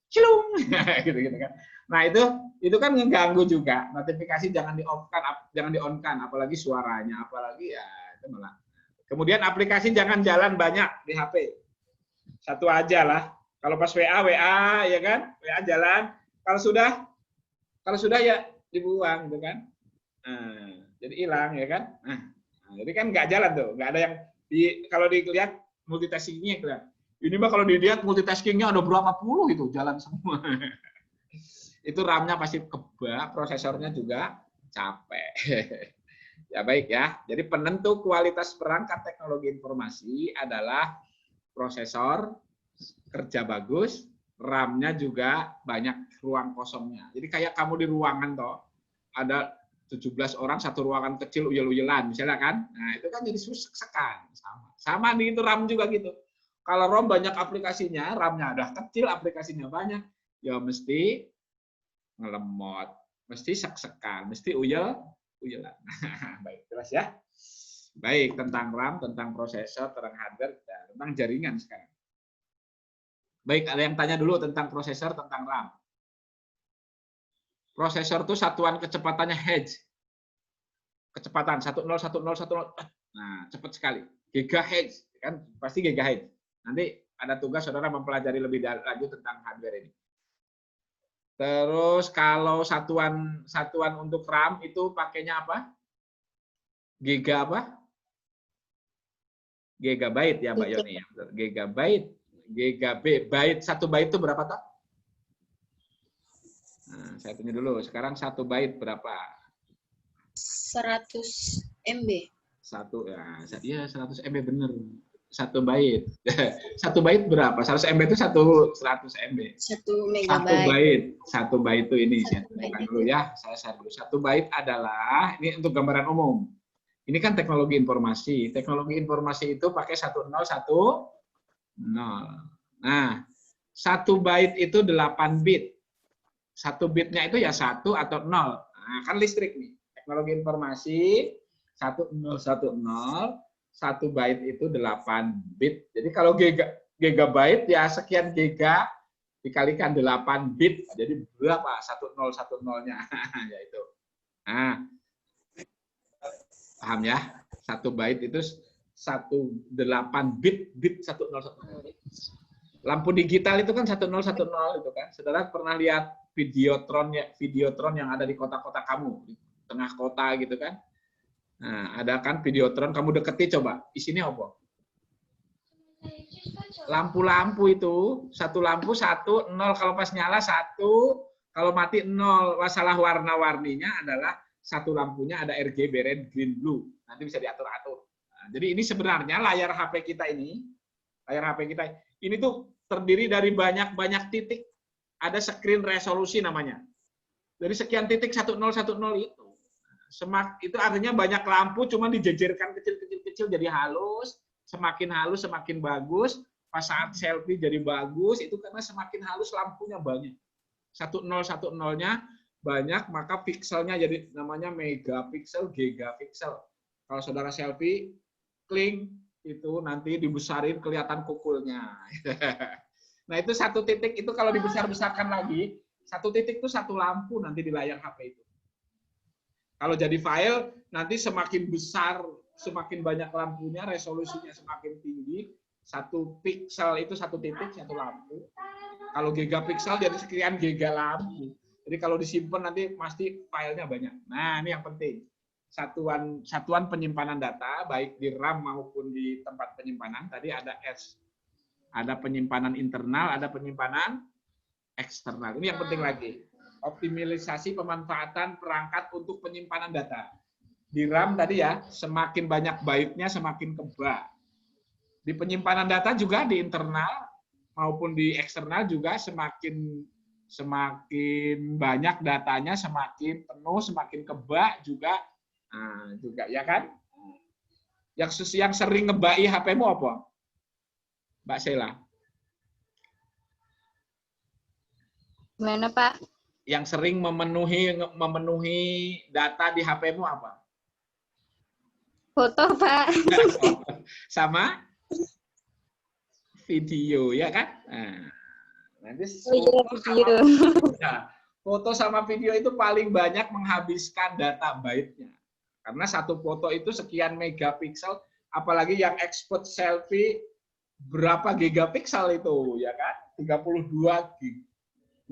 Cilung gitu kan. Nah, itu kan mengganggu juga. Notifikasi jangan di-off-kan, jangan di-on-kan, apalagi suaranya, apalagi ya itu malah. Kemudian aplikasi jangan jalan banyak di HP. Satu aja lah. Kalau pas WA ya kan? WA jalan. Kalau sudah ya dibuang gitu kan. Nah, jadi hilang ya kan? Nah, jadi kan nggak jalan tuh, nggak ada yang kalau dilihat multitaskingnya kelihatan. Ini mah kalau dilihat multitaskingnya ada berapa puluh gitu, jalan semua. Itu RAM-nya pasti kebak, prosesornya juga capek. Ya baik ya. Jadi penentu kualitas perangkat teknologi informasi adalah prosesor kerja bagus, RAM-nya juga banyak ruang kosongnya. Jadi kayak kamu di ruangan toh, ada 17 orang satu ruangan kecil uyel-uyelan misalnya kan. Nah, itu kan jadi susek-sekan sama. Sama nih itu RAM juga gitu. Kalau ROM banyak aplikasinya, RAM-nya udah kecil, aplikasinya banyak, ya mesti ngelemot, mesti sek-sekan, mesti uyelan. Baik, jelas ya. Baik, tentang RAM, tentang prosesor, tentang hardware, tentang jaringan sekarang. Baik, ada yang tanya dulu tentang prosesor, tentang RAM. Prosesor itu satuan kecepatannya Hz. Kecepatan 101010. Nah, cepat sekali. Gigahertz kan pasti gigahertz. Nanti ada tugas saudara mempelajari lebih lanjut tentang hardware ini. Terus kalau satuan untuk RAM itu pakainya apa? Giga apa? Gigabyte ya Mbak Yoni ya. Gigabyte. Byte, 1 byte itu berapa toh? Nah, saya tanya dulu. Sekarang 1 byte berapa? 100 MB. 100 MB bener. 1 byte. 1 byte berapa? 100 MB itu 100 MB. 1 megabyte. 1 byte itu ini saya tunjukkan dulu ya. Saya share dulu. 1 byte adalah ini untuk gambaran umum. Ini kan teknologi informasi. Teknologi informasi itu pakai 1010. Nah, 1 byte itu 8 bit. 1 bitnya itu ya 1 atau 0. Nah, kan listrik nih. Teknologi informasi 1010, 1 byte itu 8 bit. Jadi kalau gigabyte ya sekian giga dikalikan 8 bit. Jadi berapa 1010-nya? Ya itu. Nah, paham ya? 1 byte itu 8 bit 1010. Lampu digital itu kan 1010 itu kan. Saudara pernah lihat videotron yang ada di kota-kota kamu, di tengah kota gitu kan. Nah, ada kan videotron, kamu deketi coba. Isinya apa? Lampu-lampu itu, satu lampu 1, 0 kalau pas nyala 1, kalau mati 0. Masalah warna-warninya adalah satu lampunya ada RGB, red, green, blue. Nanti bisa diatur-atur. Nah, jadi ini sebenarnya layar HP kita ini tuh terdiri dari banyak titik. Ada screen resolusi namanya. Dari sekian titik 1010 itu. Itu artinya banyak lampu cuma dijejerkan kecil-kecil jadi halus. Semakin halus semakin bagus. Pas saat selfie jadi bagus. Itu karena semakin halus lampunya banyak. 1010-nya banyak, maka pixelnya jadi namanya megapiksel, gigapiksel. Kalau saudara selfie, kling, itu nanti dibesarin kelihatan kukulnya. Nah itu satu titik itu kalau dibesar-besarkan lagi, satu titik itu satu lampu nanti di layar HP itu. Kalau jadi file, nanti semakin besar, semakin banyak lampunya, resolusinya semakin tinggi, satu pixel itu satu titik, satu lampu. Kalau gigapiksel jadi sekian giga lampu. Jadi kalau disimpan nanti pasti filenya banyak. Nah ini yang penting. Satuan penyimpanan data, baik di RAM maupun di tempat penyimpanan, tadi ada S. Ada penyimpanan internal, ada penyimpanan eksternal. Ini yang penting lagi. Optimalisasi pemanfaatan perangkat untuk penyimpanan data. Di RAM tadi ya, semakin banyak baitnya semakin kebak. Di penyimpanan data juga di internal maupun di eksternal juga semakin banyak datanya, semakin penuh, semakin kebak juga ya kan? Yang sering ngebai HP-mu apa? Mbak Sheila. Gimana, Pak? Yang sering memenuhi data di HP-mu apa? Foto, Pak. Sama video, ya kan? Nah, nanti video. Foto sama video itu paling banyak menghabiskan data byte-nya. Karena satu foto itu sekian megapiksel, apalagi yang export selfie berapa gigapiksel itu, ya kan? 32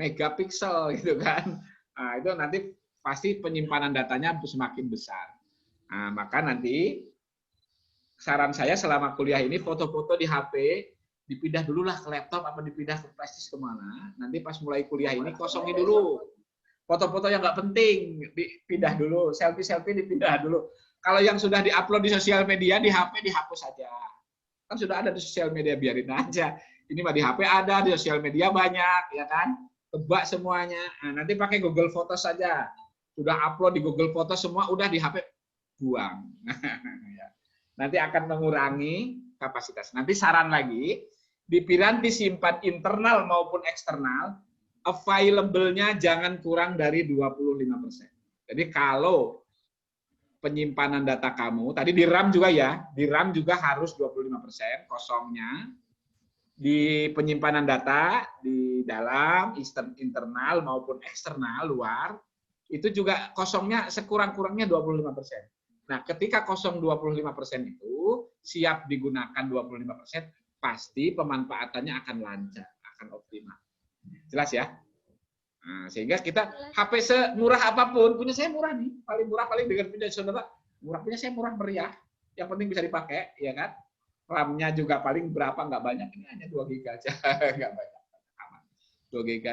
megapiksel gitu kan. Nah, itu nanti pasti penyimpanan datanya semakin besar. Nah, maka nanti saran saya selama kuliah ini foto-foto di HP dipindah dulu lah ke laptop apa dipindah ke flash disk kemana. Nanti pas mulai kuliah ini kosongin dulu. Foto-foto yang nggak penting dipindah dulu, selfie-selfie dipindah dulu. Kalau yang sudah diupload di sosial media di HP dihapus saja. Kan sudah ada di sosial media, biarin aja. Ini mah di HP ada, di sosial media banyak, ya kan? Tebak semuanya. Nah, nanti pakai Google Fotos saja. Sudah upload di Google Fotos semua, udah di HP buang. Nanti akan mengurangi kapasitas. Nanti saran lagi, di piranti simpan internal maupun eksternal, available-nya jangan kurang dari 25%. Jadi kalau penyimpanan data kamu, tadi di RAM juga ya, di RAM juga harus 25% kosongnya. Di penyimpanan data, di dalam internal maupun eksternal, luar, itu juga kosongnya sekurang-kurangnya 25%. Nah, ketika kosong 25% itu siap digunakan 25%, pasti pemanfaatannya akan lancar, akan optimal. Jelas ya? Nah, sehingga kita HP semurah apapun, punya saya murah nih, paling murah paling dengan punya saudara, murah punya saya murah meriah, yang penting bisa dipakai, ya kan? RAM-nya juga paling berapa, nggak banyak, ini hanya 2 GB aja, nggak banyak, aman. 2 GB.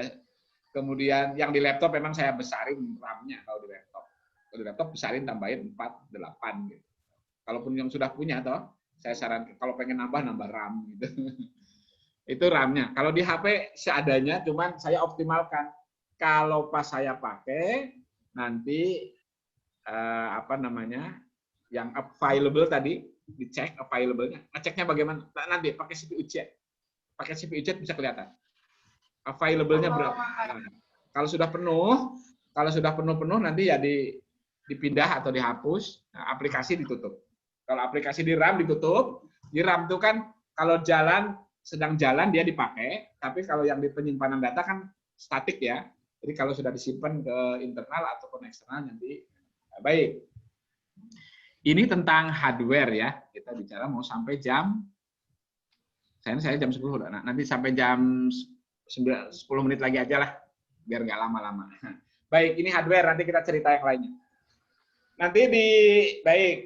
Kemudian yang di laptop memang saya besarin RAM-nya kalau di laptop. Kalau di laptop besarin tambahin 4, 8 gitu. Kalaupun yang sudah punya toh, saya sarankan kalau pengen nambah RAM gitu. Itu RAM-nya. Kalau di HP seadanya, cuman saya optimalkan. Kalau pas saya pakai nanti yang available tadi dicek available-nya. Ngeceknya bagaimana? Nanti pakai CPU jet. Pakai CPU jet bisa kelihatan. Available-nya berapa? Nah, kalau sudah penuh nanti ya dipindah atau dihapus, nah, aplikasi ditutup. Kalau aplikasi di RAM ditutup, di RAM itu kan kalau sedang jalan dia dipakai, tapi kalau yang di penyimpanan data kan statik ya. Jadi kalau sudah disimpan ke internal ataupun eksternal nanti baik. Ini tentang hardware ya. Kita bicara mau sampai jam saya jam 10 udah. Nah, nanti sampai jam 10 menit lagi aja lah biar nggak lama-lama. Baik, ini hardware, nanti kita cerita yang lainnya.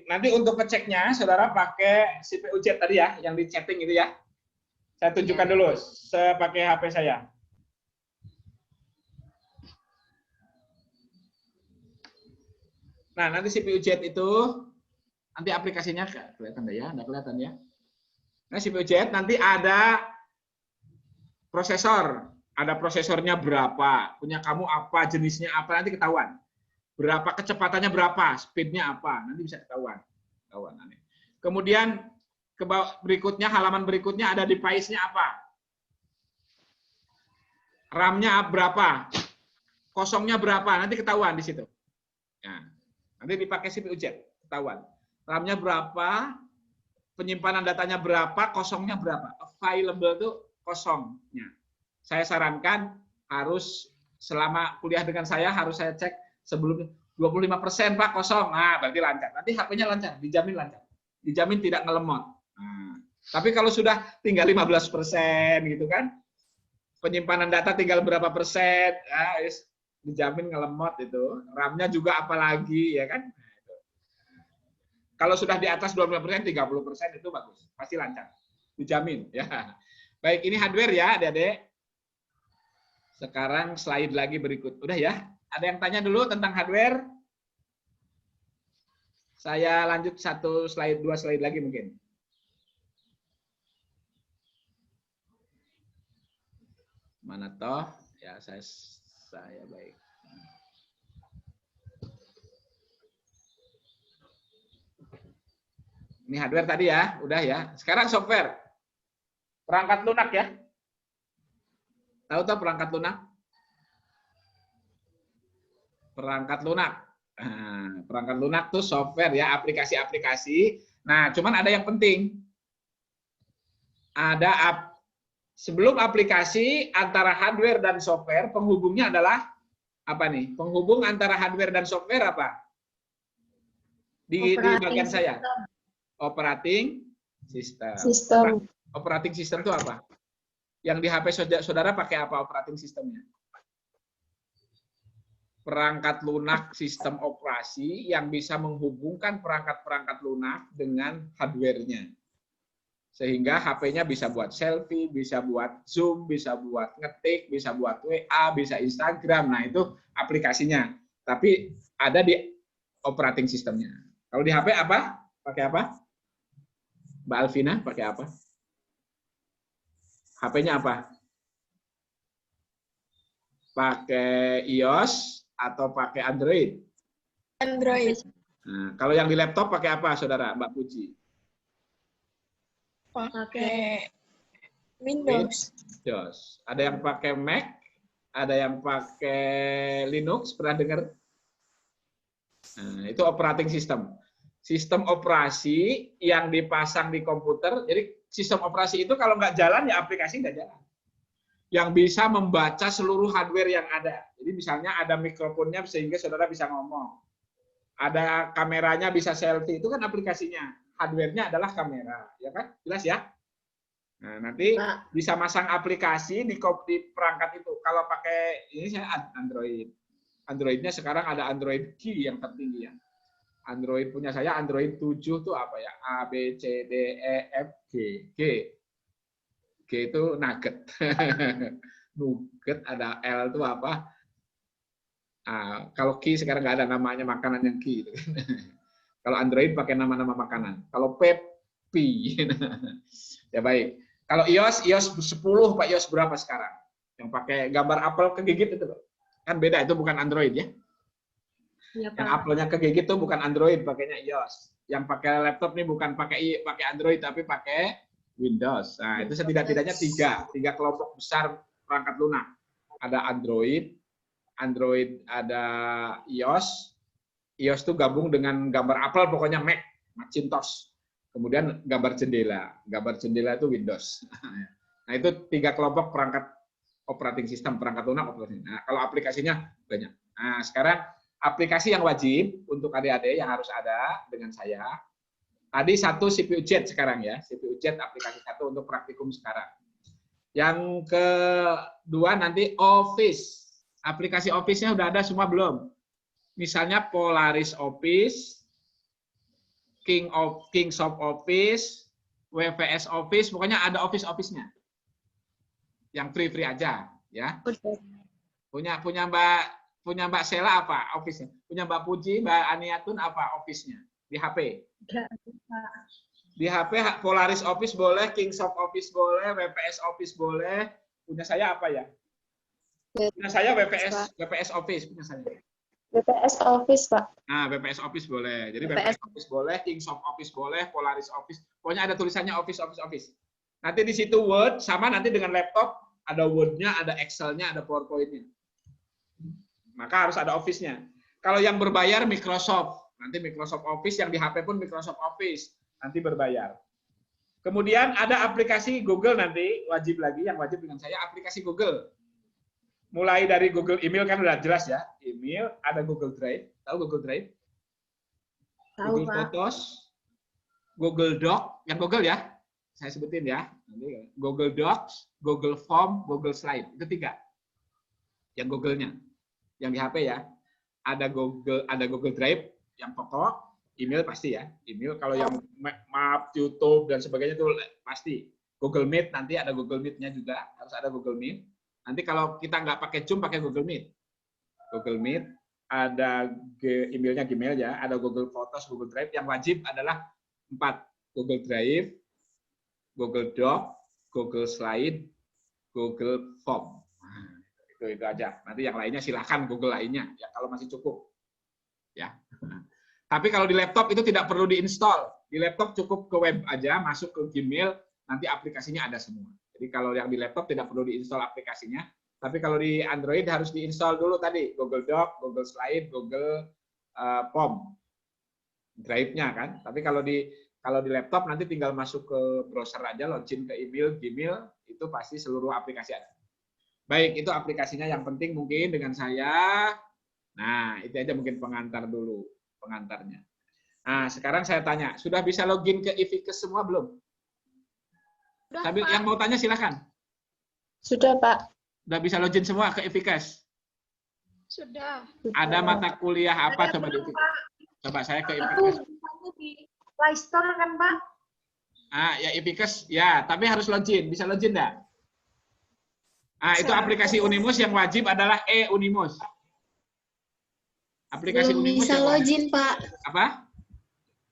Nanti untuk ngeceknya saudara pakai CPU jet tadi ya, yang di chatting itu ya. Saya tunjukkan dulu, saya pakai HP saya. Nah, nanti CPU jet itu nanti aplikasinya kelihatan ya, nggak kelihatan ya. Nah, CPU jet nanti ada prosesor, ada prosesornya berapa, punya kamu apa, jenisnya apa, nanti ketahuan. Berapa kecepatannya berapa, speednya apa, nanti bisa ketahuan. Kemudian halaman berikutnya ada device-nya apa, RAM-nya berapa, kosongnya berapa, nanti ketahuan di situ. Nah, nanti dipakai CPU jet, ketahuan. RAM-nya berapa, penyimpanan datanya berapa, kosongnya berapa. Available itu kosongnya. Saya sarankan harus selama kuliah dengan saya harus saya cek sebelum 25% Pak kosong. Nah, berarti lancar. Nanti HP-nya lancar, dijamin lancar. Dijamin tidak ngelemot. Nah, tapi kalau sudah tinggal 15% gitu kan, penyimpanan data tinggal berapa persen, ya, dijamin ngelemot itu. RAM-nya juga apalagi, ya kan. Kalau sudah di atas 25%, 30% itu bagus, pasti lancar, dijamin. Ya, baik ini hardware ya, adik-adik. Sekarang slide lagi berikut, udah ya. Ada yang tanya dulu tentang hardware? Saya lanjut 1 slide, 2 slide lagi mungkin. Mana toh? Ya saya baik. Ini hardware tadi ya, udah ya. Sekarang software. Perangkat lunak ya. Tahu toh perangkat lunak? Perangkat lunak. Nah, perangkat lunak tuh software ya, aplikasi-aplikasi. Nah, cuman ada yang penting. Sebelum aplikasi antara hardware dan software, penghubungnya adalah apa nih? Penghubung antara hardware dan software apa? Di bagian saya. Operating system. Operating system itu apa? Yang di HP saudara pakai apa operating systemnya? Perangkat lunak sistem operasi yang bisa menghubungkan perangkat-perangkat lunak dengan hardware-nya. Sehingga HP-nya bisa buat selfie, bisa buat Zoom, bisa buat ngetik, bisa buat WA, bisa Instagram. Nah, itu aplikasinya. Tapi ada di operating systemnya. Kalau di HP apa? Pakai apa? Mbak Alvina pakai apa? HP-nya apa? Pakai iOS atau pakai Android? Android. Nah, kalau yang di laptop pakai apa, saudara Mbak Puji? Pakai Windows. Windows. Ada yang pakai Mac, ada yang pakai Linux, pernah dengar? Nah, itu operating system. Sistem operasi yang dipasang di komputer. Jadi sistem operasi itu kalau nggak jalan, ya aplikasi nggak jalan. Yang bisa membaca seluruh hardware yang ada. Jadi misalnya ada mikrofonnya sehingga saudara bisa ngomong. Ada kameranya bisa selfie, itu kan aplikasinya. Hardware-nya adalah kamera, ya kan? Jelas ya? Nah, nanti bisa masang aplikasi di perangkat itu. Kalau pakai ini saya Android. Android-nya sekarang ada Android Key yang tertinggi ya. Android punya saya Android 7 tuh apa ya? A, B, C, D, E, F, G. G itu nugget. Nugget ada L itu apa? Kalau Ki sekarang nggak ada namanya makanan yang Ki. Gitu. Kalau Android pakai nama-nama makanan. Kalau Pepi. Ya baik. Kalau iOS 10 Pak, iOS berapa sekarang? Yang pakai gambar apel kegigit itu. Kan beda, itu bukan Android ya. Ya, yang apelnya kegigit itu bukan Android, pakainya iOS. Yang pakai laptop nih bukan pakai Android tapi pakai Windows. Nah, itu setidak-tidaknya tiga kelompok besar perangkat lunak. Ada Android ada iOS. iOS itu gabung dengan gambar apel, pokoknya Mac, Macintosh. Kemudian gambar jendela. Gambar jendela itu Windows. Nah, itu 3 kelompok perangkat operating system, perangkat lunak. Nah, kalau aplikasinya banyak. Nah, sekarang aplikasi yang wajib untuk adik-adik yang harus ada dengan saya. Tadi 1 CPU Jet sekarang ya, CPU Jet aplikasi 1 untuk praktikum sekarang. Yang kedua nanti Office. Aplikasi Office-nya udah ada semua belum? Misalnya Polaris Office, Kingsoft Office, WVS Office, pokoknya ada Office-nya. Yang free aja ya. Punya Mbak Sela apa Office-nya? Punya Mbak Puji, Mbak Aniatun apa Office-nya? Di HP? Di HP Polaris Office boleh, Kingsoft Office boleh, WPS Office boleh. Punya saya apa ya? Punya saya WPS Office punya saya. WPS Office, Pak. Nah, WPS Office boleh. Jadi WPS Office boleh, Kingsoft Office boleh, Polaris Office. Pokoknya ada tulisannya Office. Nanti di situ Word, sama nanti dengan laptop, ada Word-nya, ada Excel-nya, ada PowerPoint-nya. Maka harus ada Office-nya. Kalau yang berbayar Microsoft. Nanti Microsoft Office yang di HP pun Microsoft Office, nanti berbayar. Kemudian ada aplikasi Google nanti, wajib lagi, yang wajib dengan saya aplikasi Google. Mulai dari Google Email kan udah jelas ya, email, ada Google Drive, tahu Google Drive? Tahu, Google Pak. Photos, Google Doc, yang Google ya, saya sebutin ya, nanti Google Docs, Google Form, Google Slide, itu 3. Yang Google-nya, yang di HP ya, ada Google Drive, yang pokok, email pasti ya, email. Kalau yang map, YouTube dan sebagainya itu pasti. Google Meet nanti ada Google Meet-nya juga, harus ada Google Meet. Nanti kalau kita nggak pakai Zoom, pakai Google Meet. Google Meet, ada emailnya Gmail ya, ada Google Photos, Google Drive. Yang wajib adalah 4, Google Drive, Google Doc, Google Slide, Google Form. Nah, itu aja. Nanti yang lainnya silahkan Google lainnya ya kalau masih cukup. Ya. Tapi kalau di laptop itu tidak perlu diinstal. Di laptop cukup ke web aja, masuk ke Gmail, nanti aplikasinya ada semua. Jadi kalau yang di laptop tidak perlu diinstal aplikasinya. Tapi kalau di Android harus diinstal dulu tadi Google Doc, Google Slide, Google Form, Drive-nya kan. Tapi kalau di laptop nanti tinggal masuk ke browser aja, login ke email, Gmail, itu pasti seluruh aplikasi ada. Baik, itu aplikasinya yang penting mungkin dengan saya. Nah, itu aja mungkin pengantarnya. Nah, sekarang saya tanya, sudah bisa login ke e-Fikes semua belum? Udah, Sambil Pak. yang mau tanya silahkan. Sudah, Pak. Sudah bisa login semua ke e-Fikes? Sudah. Ada mata kuliah apa coba di Coba saya ke e-Fikes. Di Play Store kan, Pak? Ah, ya e-Fikes, ya, tapi harus login. Bisa login enggak? Ah, itu aplikasi Unimus yang wajib adalah e-Unimus. Aplikasi Belum Unimus bisa yang wajib. login, Pak. Apa?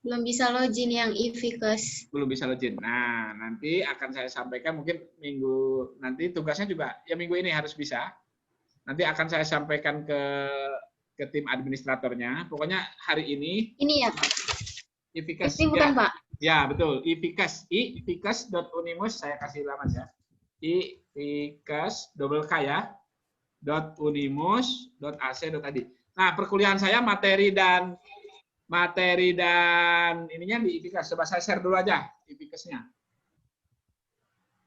Belum bisa login yang e-Fikes. Belum bisa login. Nah, nanti akan saya sampaikan mungkin minggu nanti tugasnya juga ya minggu ini harus bisa. Nanti akan saya sampaikan ke tim administratornya. Pokoknya hari ini Ini ya, Pak. e-Fikes. Ini bukan, Pak. Ya, betul. e-Fikes. e-Fikes.unimus saya kasih laman ya. e-Fikes double K ya. .unimus.ac.id. Nah, perkuliahan saya materi dan ininya di e-Fikes. Coba saya share dulu aja e-Fikesnya.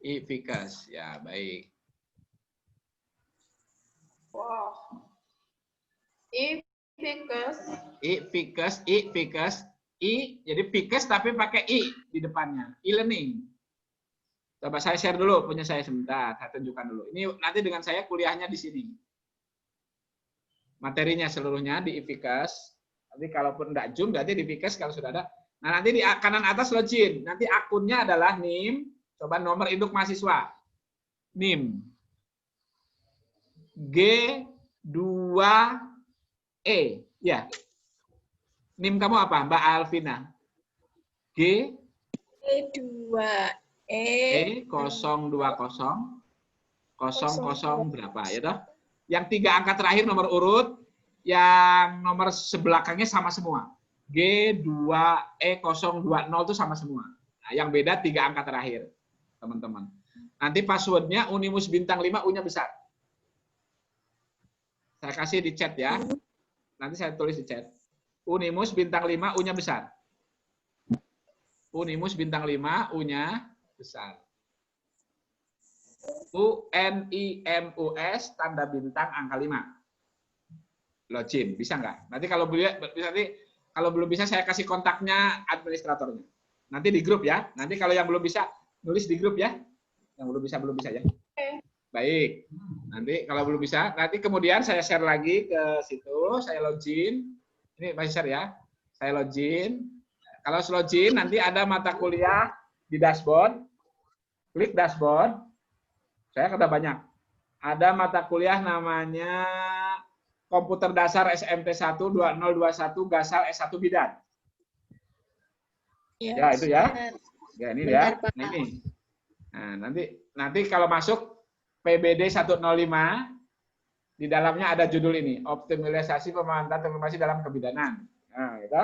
e-Fikes, ya baik. Wow. E-Fikes. e-Fikes, jadi Fikes tapi pakai i di depannya. E-learning. Coba saya share dulu punya saya sebentar, saya tunjukkan dulu. Ini nanti dengan saya kuliahnya di sini. Materinya seluruhnya di e-Fikes. Nanti kalaupun enggak Zoom berarti di e-Fikes kalau sudah ada. Nah, nanti di kanan atas login. Nanti akunnya adalah NIM, coba nomor induk mahasiswa. NIM G2E, ya. NIM kamu apa, Mbak Alvina? E2E 020 berapa ya toh? Yang 3 angka terakhir nomor urut, yang nomor sebelakangnya sama semua. G2E020 itu sama semua. Nah, yang beda 3 angka terakhir, teman-teman. Nanti passwordnya Unimus bintang 5 U-nya besar. Saya kasih di chat ya. Nanti saya tulis di chat. Unimus bintang 5 U-nya besar. Unimus bintang 5 U-nya besar. UNIMUS tanda bintang angka 5. Login, bisa nggak? Nanti kalau belum bisa saya kasih kontaknya administratornya. Nanti di grup ya. Nanti kalau yang belum bisa nulis di grup ya. Yang belum bisa ya. Baik. Nanti kalau belum bisa, nanti kemudian saya share lagi ke situ, saya login. Ini masih share ya. Saya login. Kalau login nanti ada mata kuliah di dashboard. Klik dashboard. Saya sudah banyak. Ada mata kuliah namanya Komputer Dasar SMT 1 2021 Gasal S1 Bidan. Ya, itu ya. Ya, ini ya. Nah, ini. Nah, nanti kalau masuk PBD 105 di dalamnya ada judul ini, optimalisasi pemanfaatan informasi dalam kebidanan. Nah, gitu.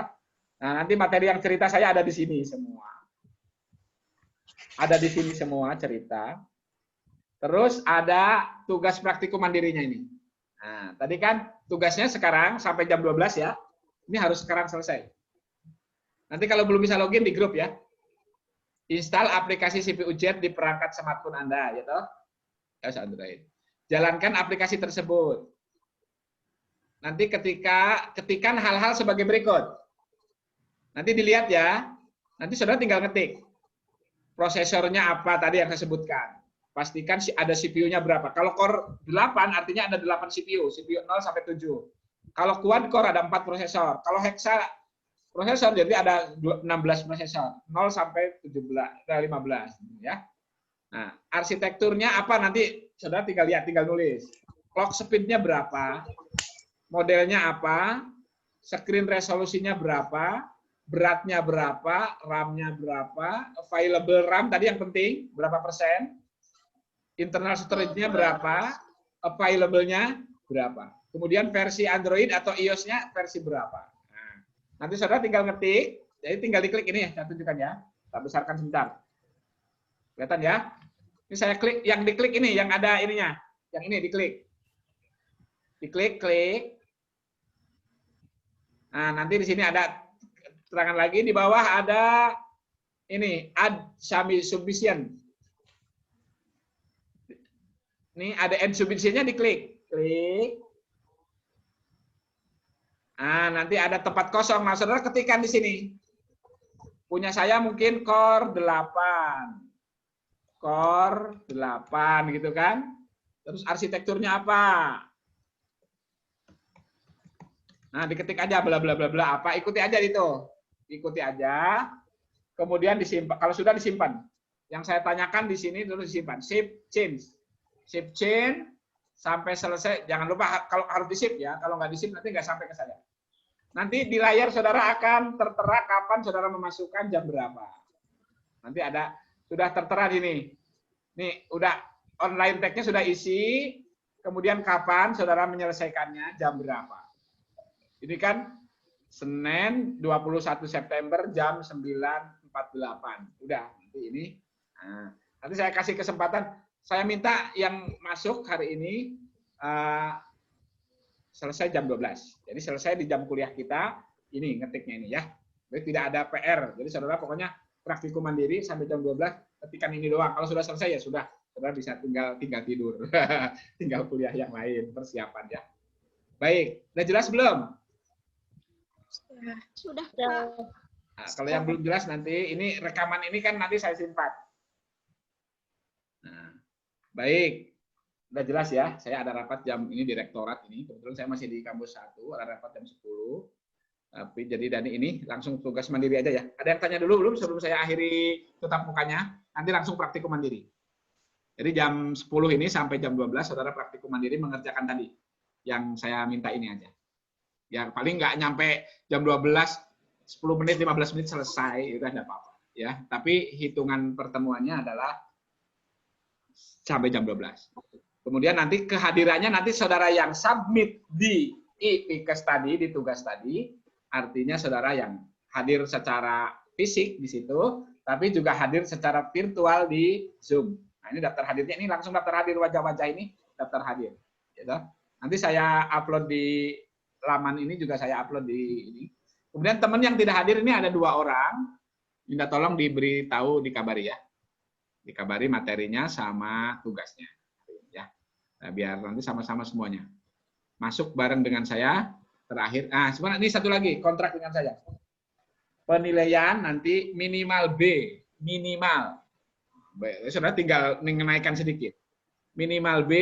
Nah, nanti materi yang cerita saya ada di sini semua. Ada di sini semua cerita. Terus ada tugas praktikum mandirinya ini. Nah, tadi kan tugasnya sekarang sampai jam 12 ya. Ini harus sekarang selesai. Nanti kalau belum bisa login di grup ya. Install aplikasi CPU Jet di perangkat smartphone Anda, ya toh? Android. Jalankan aplikasi tersebut. Nanti ketikan hal-hal sebagai berikut. Nanti dilihat ya. Nanti saudara tinggal ngetik. Prosesornya apa tadi yang saya sebutkan. Pastikan ada CPU-nya berapa. Kalau core 8 artinya ada 8 CPU. CPU 0 sampai 7. Kalau quad core ada 4 prosesor. Kalau hexa prosesor jadi ada 16 prosesor. 0 sampai 15 ya. Nah, arsitekturnya apa nanti saudara tinggal lihat, tinggal nulis. Clock speed-nya berapa? Modelnya apa? Screen resolusinya berapa? Beratnya berapa? RAM-nya berapa? Available RAM tadi yang penting, berapa persen? Internal storage-nya berapa? Available-nya berapa? Kemudian versi Android atau iOS-nya versi berapa? Nah, nanti saudara tinggal ngetik, jadi tinggal diklik ini ya, saya tunjukkan ya. Saya besarkan sebentar. Kelihatan ya? Ini saya klik, yang diklik ini, yang ada ininya. Yang ini diklik. Diklik, klik. Nah, nanti di sini ada terangan lagi, di bawah ada ini, add submission. Ini ada add submission-nya diklik. Klik. Nah, nanti ada tempat kosong. Nah, saudara ketikkan di sini. Punya saya mungkin core 8. Core 8 gitu kan. Terus arsitekturnya apa? Nah, diketik aja bla bla bla bla apa, ikuti aja itu. Ikuti aja. Kemudian disimpan. Kalau sudah disimpan. Yang saya tanyakan di sini terus disimpan. Save change. Save change sampai selesai. Jangan lupa kalau harus di-save ya. Kalau nggak di-save nanti nggak sampai ke saya. Nanti di layar saudara akan tertera kapan saudara memasukkan jam berapa. Nanti ada sudah tertera di sini. Nih, udah online tag-nya sudah isi, kemudian kapan saudara menyelesaikannya, jam berapa. Ini kan Senin 21 September jam 9.48. Udah, nanti ini. Nah, nanti saya kasih kesempatan, saya minta yang masuk hari ini selesai jam 12. Jadi selesai di jam kuliah kita, ini ngetiknya ini ya. Jadi tidak ada PR. Jadi saudara pokoknya praktikum mandiri sampai jam 12, ketikan ini doang. Kalau sudah selesai ya sudah, saudara bisa tinggal tidur. Tinggal kuliah yang lain, persiapan ya. Baik, udah jelas belum? Sudah, Pak. Nah, kalau yang belum jelas nanti, ini rekaman ini kan nanti saya simpan. Nah, baik, udah jelas ya. Saya ada rapat jam ini di rektorat ini. Kebetulan saya masih di kampus 1, ada rapat jam 10. Tapi jadi Dani ini langsung tugas mandiri aja ya. Ada yang tanya dulu belum sebelum saya akhiri tetap mukanya? Nanti langsung praktikum mandiri. Jadi jam 10 ini sampai jam 12 saudara praktikum mandiri mengerjakan tadi yang saya minta ini aja. Ya paling nggak nyampe jam 12, 10 menit, 15 menit selesai, itu tidak apa-apa. Ya, tapi hitungan pertemuannya adalah sampai jam 12. Kemudian nanti kehadirannya nanti saudara yang submit di e-Pikes tadi, di tugas tadi, artinya saudara yang hadir secara fisik di situ, tapi juga hadir secara virtual di Zoom. Nah, ini daftar hadirnya, ini langsung daftar hadir wajah-wajah ini, daftar hadir. Gitu. Nanti saya upload di laman ini, juga saya upload di ini. Kemudian teman yang tidak hadir ini ada 2 orang, minta tolong diberitahu, dikabari ya. Dikabari materinya sama tugasnya. Ya. Nah, biar nanti sama-sama semuanya. Masuk bareng dengan saya. Terakhir, sebenarnya ini satu lagi kontrak dengan saya. Penilaian nanti minimal B, minimal. Saudara tinggal menaikkan sedikit. Minimal B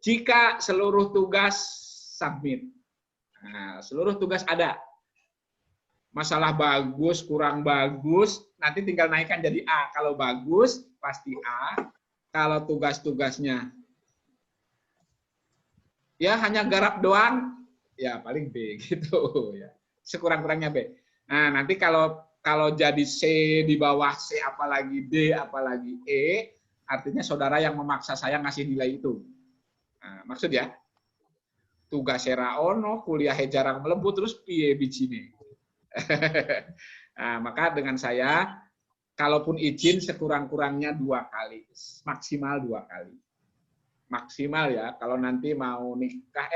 jika seluruh tugas submit. Nah, seluruh tugas ada. Masalah bagus, kurang bagus, nanti tinggal naikkan jadi A. Kalau bagus pasti A. Kalau tugas-tugasnya ya hanya garap doang, ya paling B gitu ya. Sekurang-kurangnya B. Nah, nanti kalau jadi C di bawah C apalagi D apalagi E, artinya saudara yang memaksa saya ngasih nilai itu. Nah, maksud ya, tugas era ono, kuliah jarang melebut terus piye bijine. Nah, maka dengan saya kalaupun izin sekurang-kurangnya 2 kali, maksimal 2 kali. Maksimal ya, kalau nanti mau nikah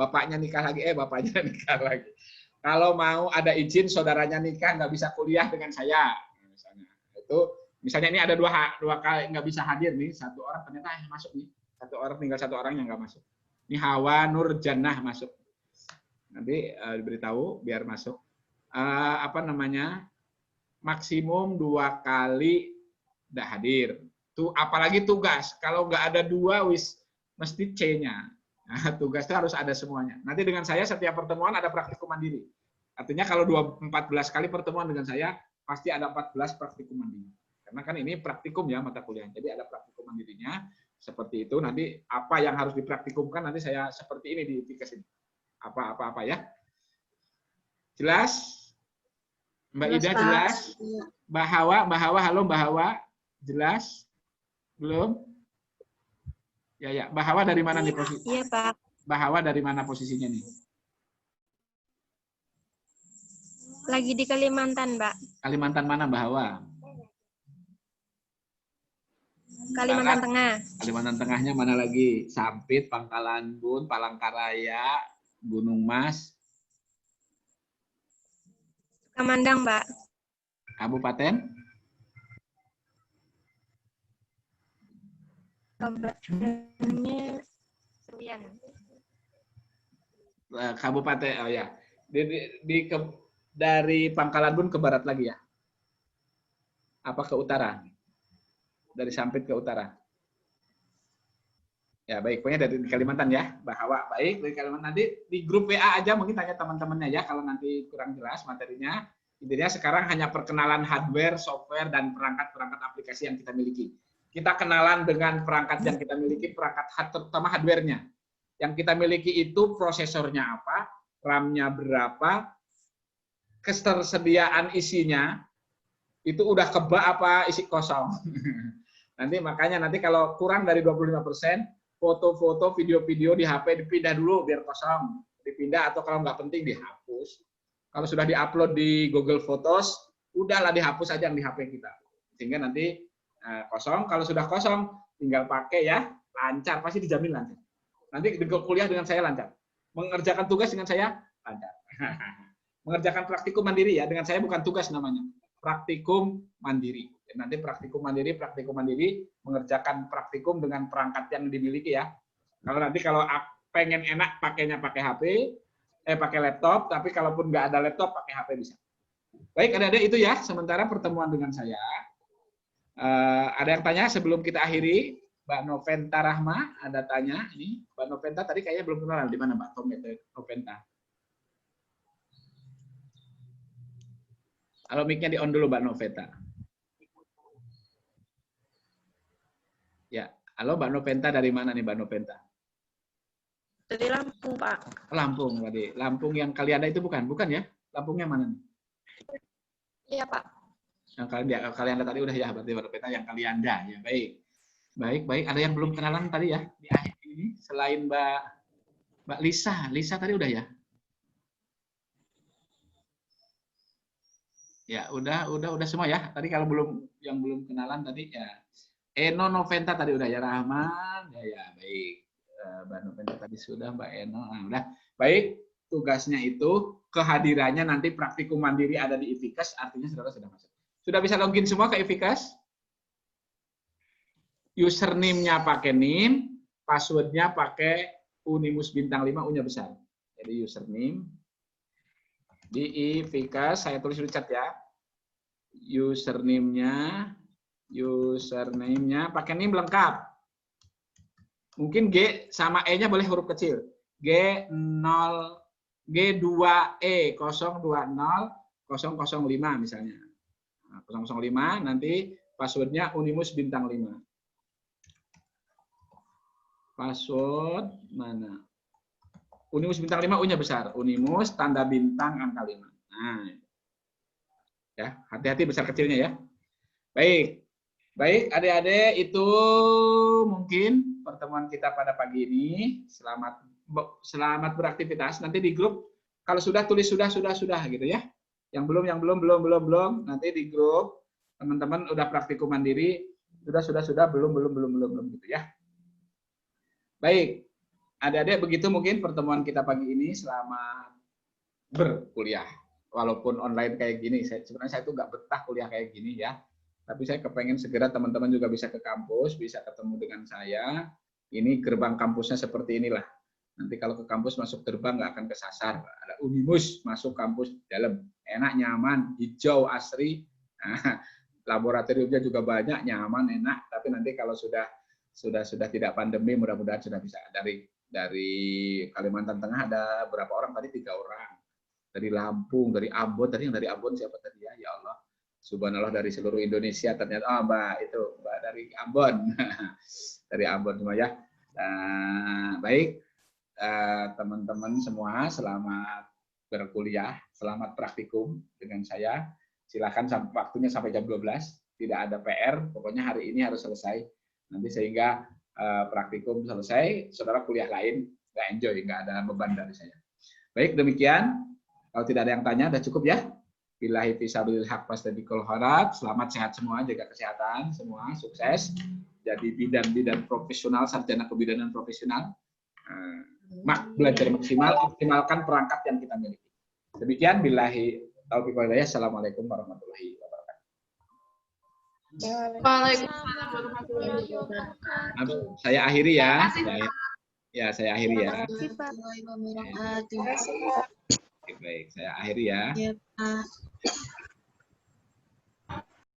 bapaknya nikah lagi, bapaknya nikah lagi. Kalau mau ada izin saudaranya nikah nggak bisa kuliah dengan saya, misalnya. Itu misalnya ini ada dua kali nggak bisa hadir nih, satu orang ternyata masuk nih, satu orang tinggal satu orang yang nggak masuk. Ini Hawa Nur Jannah masuk. Nanti diberitahu biar masuk. Apa namanya? Maksimum 2 kali tidak hadir. Tuh apalagi tugas. Kalau nggak ada 2 mesti C-nya. Nah, tugas itu harus ada semuanya. Nanti dengan saya setiap pertemuan ada praktikum mandiri. Artinya kalau 14 kali pertemuan dengan saya pasti ada 14 praktikum mandiri. Karena kan ini praktikum ya mata kuliah. Jadi ada praktikum mandirinya seperti itu. Nanti apa yang harus dipraktikumkan nanti saya seperti ini di IFIKAS ini. Apa ya. Jelas? Mbak Ida jelas? Mbak Hawa, halo Mbak Hawa. Jelas? Belum? Ya. Mbak Hawa dari mana nih posisi? Iya, Pak. Mbak Hawa dari mana posisinya nih? Lagi di Kalimantan, Mbak. Kalimantan mana Mbak Hawa? Kalimantan Tengah. Kalimantan Tengahnya mana lagi? Sampit, Pangkalan Bun, Palangkaraya, Gunung Mas. Kamandang, Mbak. Kabupaten? Kabupatennya Seruyan. Kabupaten, oh ya. Dari Pangkalan Bun ke barat lagi ya? Apa ke utara? Dari Sampit ke utara? Ya baik, pokoknya dari Kalimantan ya, Mbak Hawa. Baik, dari Kalimantan. Nanti di grup WA aja mungkin tanya teman-temannya ya, kalau nanti kurang jelas materinya. Intinya sekarang hanya perkenalan hardware, software, dan perangkat-perangkat aplikasi yang kita miliki. Kita kenalan dengan perangkat yang kita miliki, perangkat terutama hardware-nya. Yang kita miliki itu prosesornya apa, RAM-nya berapa, ketersediaan isinya, itu udah kebak apa isi kosong. Makanya kalau kurang dari 25%, foto-foto, video-video di HP dipindah dulu biar kosong. Dipindah atau kalau nggak penting dihapus. Kalau sudah diupload di Google Photos, udahlah dihapus aja yang di HP kita. Sehingga nanti kosong. Kalau sudah kosong, tinggal pakai ya, lancar, pasti dijamin lancar. Nanti kuliah dengan saya lancar. Mengerjakan tugas dengan saya lancar. Mengerjakan praktikum mandiri ya, dengan saya bukan tugas namanya. Praktikum mandiri. Nanti praktikum mandiri mengerjakan praktikum dengan perangkat yang dimiliki ya. Kalau pengen enak pakainya pakai HP, pakai laptop, tapi kalaupun nggak ada laptop pakai HP bisa. Baik, adik-adik itu ya sementara pertemuan dengan saya. Ada yang tanya sebelum kita akhiri? Mbak Noventa Rahma ada tanya. Ini Mbak Noventa tadi kayaknya belum kenal di mana Mbak Noventa. Halo, mic-nya di-on dulu Mbak Noventa. Ya, halo Mbak Noventa dari mana nih Mbak Noventa? Dari Lampung, Pak. Lampung tadi. Lampung yang Kalianda itu bukan ya? Lampungnya mana nih? Iya, Pak. Yang Kalianda tadi udah ya, berarti Mbak Noventa yang Kalianda ya. Baik. Ada yang belum kenalan tadi ya di akhir ini selain Mbak Lisa. Lisa tadi udah ya? Ya, udah semua ya. Tadi kalau yang belum kenalan tadi ya. Eno Noventa tadi udah ya, Rahman. Ya, baik. Mbak Noventa tadi sudah, Mbak Eno. Nah, udah. Baik, tugasnya itu kehadirannya nanti praktikum mandiri ada di IFIKAS, artinya saudara sudah masuk. Sudah bisa login semua ke IFIKAS? Username-nya pakai NIM, password-nya pakai Unimus bintang 5, U-nya besar. Jadi username di IFIKAS, saya tulis di chat ya. Username-nya pakai NIM lengkap. Mungkin G sama E-nya boleh huruf kecil. G2E020 misalnya. Nah, 005 nanti password-nya Unimus bintang 5. Password mana? Unimus bintang 5 U-nya besar. Unimus tanda bintang angka 5. Nah. Ya, hati-hati besar kecilnya ya. Baik, adik-adik, itu mungkin pertemuan kita pada pagi ini. Selamat beraktivitas. Nanti di grup kalau sudah tulis sudah gitu ya. Yang belum nanti di grup teman-teman udah praktikum mandiri, sudah belum gitu ya. Baik. Adik-adik begitu mungkin pertemuan kita pagi ini. Selamat berkuliah. Walaupun online kayak gini, sebenarnya saya tuh nggak betah kuliah kayak gini ya. Tapi saya kepengen segera teman-teman juga bisa ke kampus, bisa ketemu dengan saya. Ini gerbang kampusnya seperti inilah. Nanti kalau ke kampus masuk gerbang nggak akan kesasar. Ada Unimus masuk kampus dalam, enak, nyaman, hijau, asri. Nah, laboratoriumnya juga banyak, nyaman, enak. Tapi nanti kalau sudah tidak pandemi, mudah-mudahan sudah bisa. Dari Kalimantan Tengah ada berapa orang tadi? 3 orang. Dari Lampung, dari Ambon, tadi yang dari Ambon siapa tadi ya? Ya Allah, subhanallah, dari seluruh Indonesia ternyata. Oh, Mbak dari Ambon, dari Ambon semua ya. Baik, teman-teman semua, selamat berkuliah, selamat praktikum dengan saya. Silakan waktunya sampai jam 12, tidak ada PR, pokoknya hari ini harus selesai. Nanti sehingga praktikum selesai, saudara kuliah lain, nggak enjoy, nggak ada beban dari saya. Baik, demikian. Kalau tidak ada yang tanya, sudah cukup ya. Billahi fisabilil haq wastabikul khairat. Selamat sehat semua, jaga kesehatan semua, sukses. Jadi bidan-bidan profesional, sarjana kebidanan profesional. Belajar maksimal, optimalkan perangkat yang kita miliki. Demikian, billahi taufiq wal hidayah. Assalamualaikum warahmatullahi wabarakatuh. Waalaikumsalam warahmatullahi wabarakatuh. Saya akhiri ya. Saya akhiri ya. Warahmatullahi wabarakatuh. Baik, saya akhiri ya. Ya, Pak.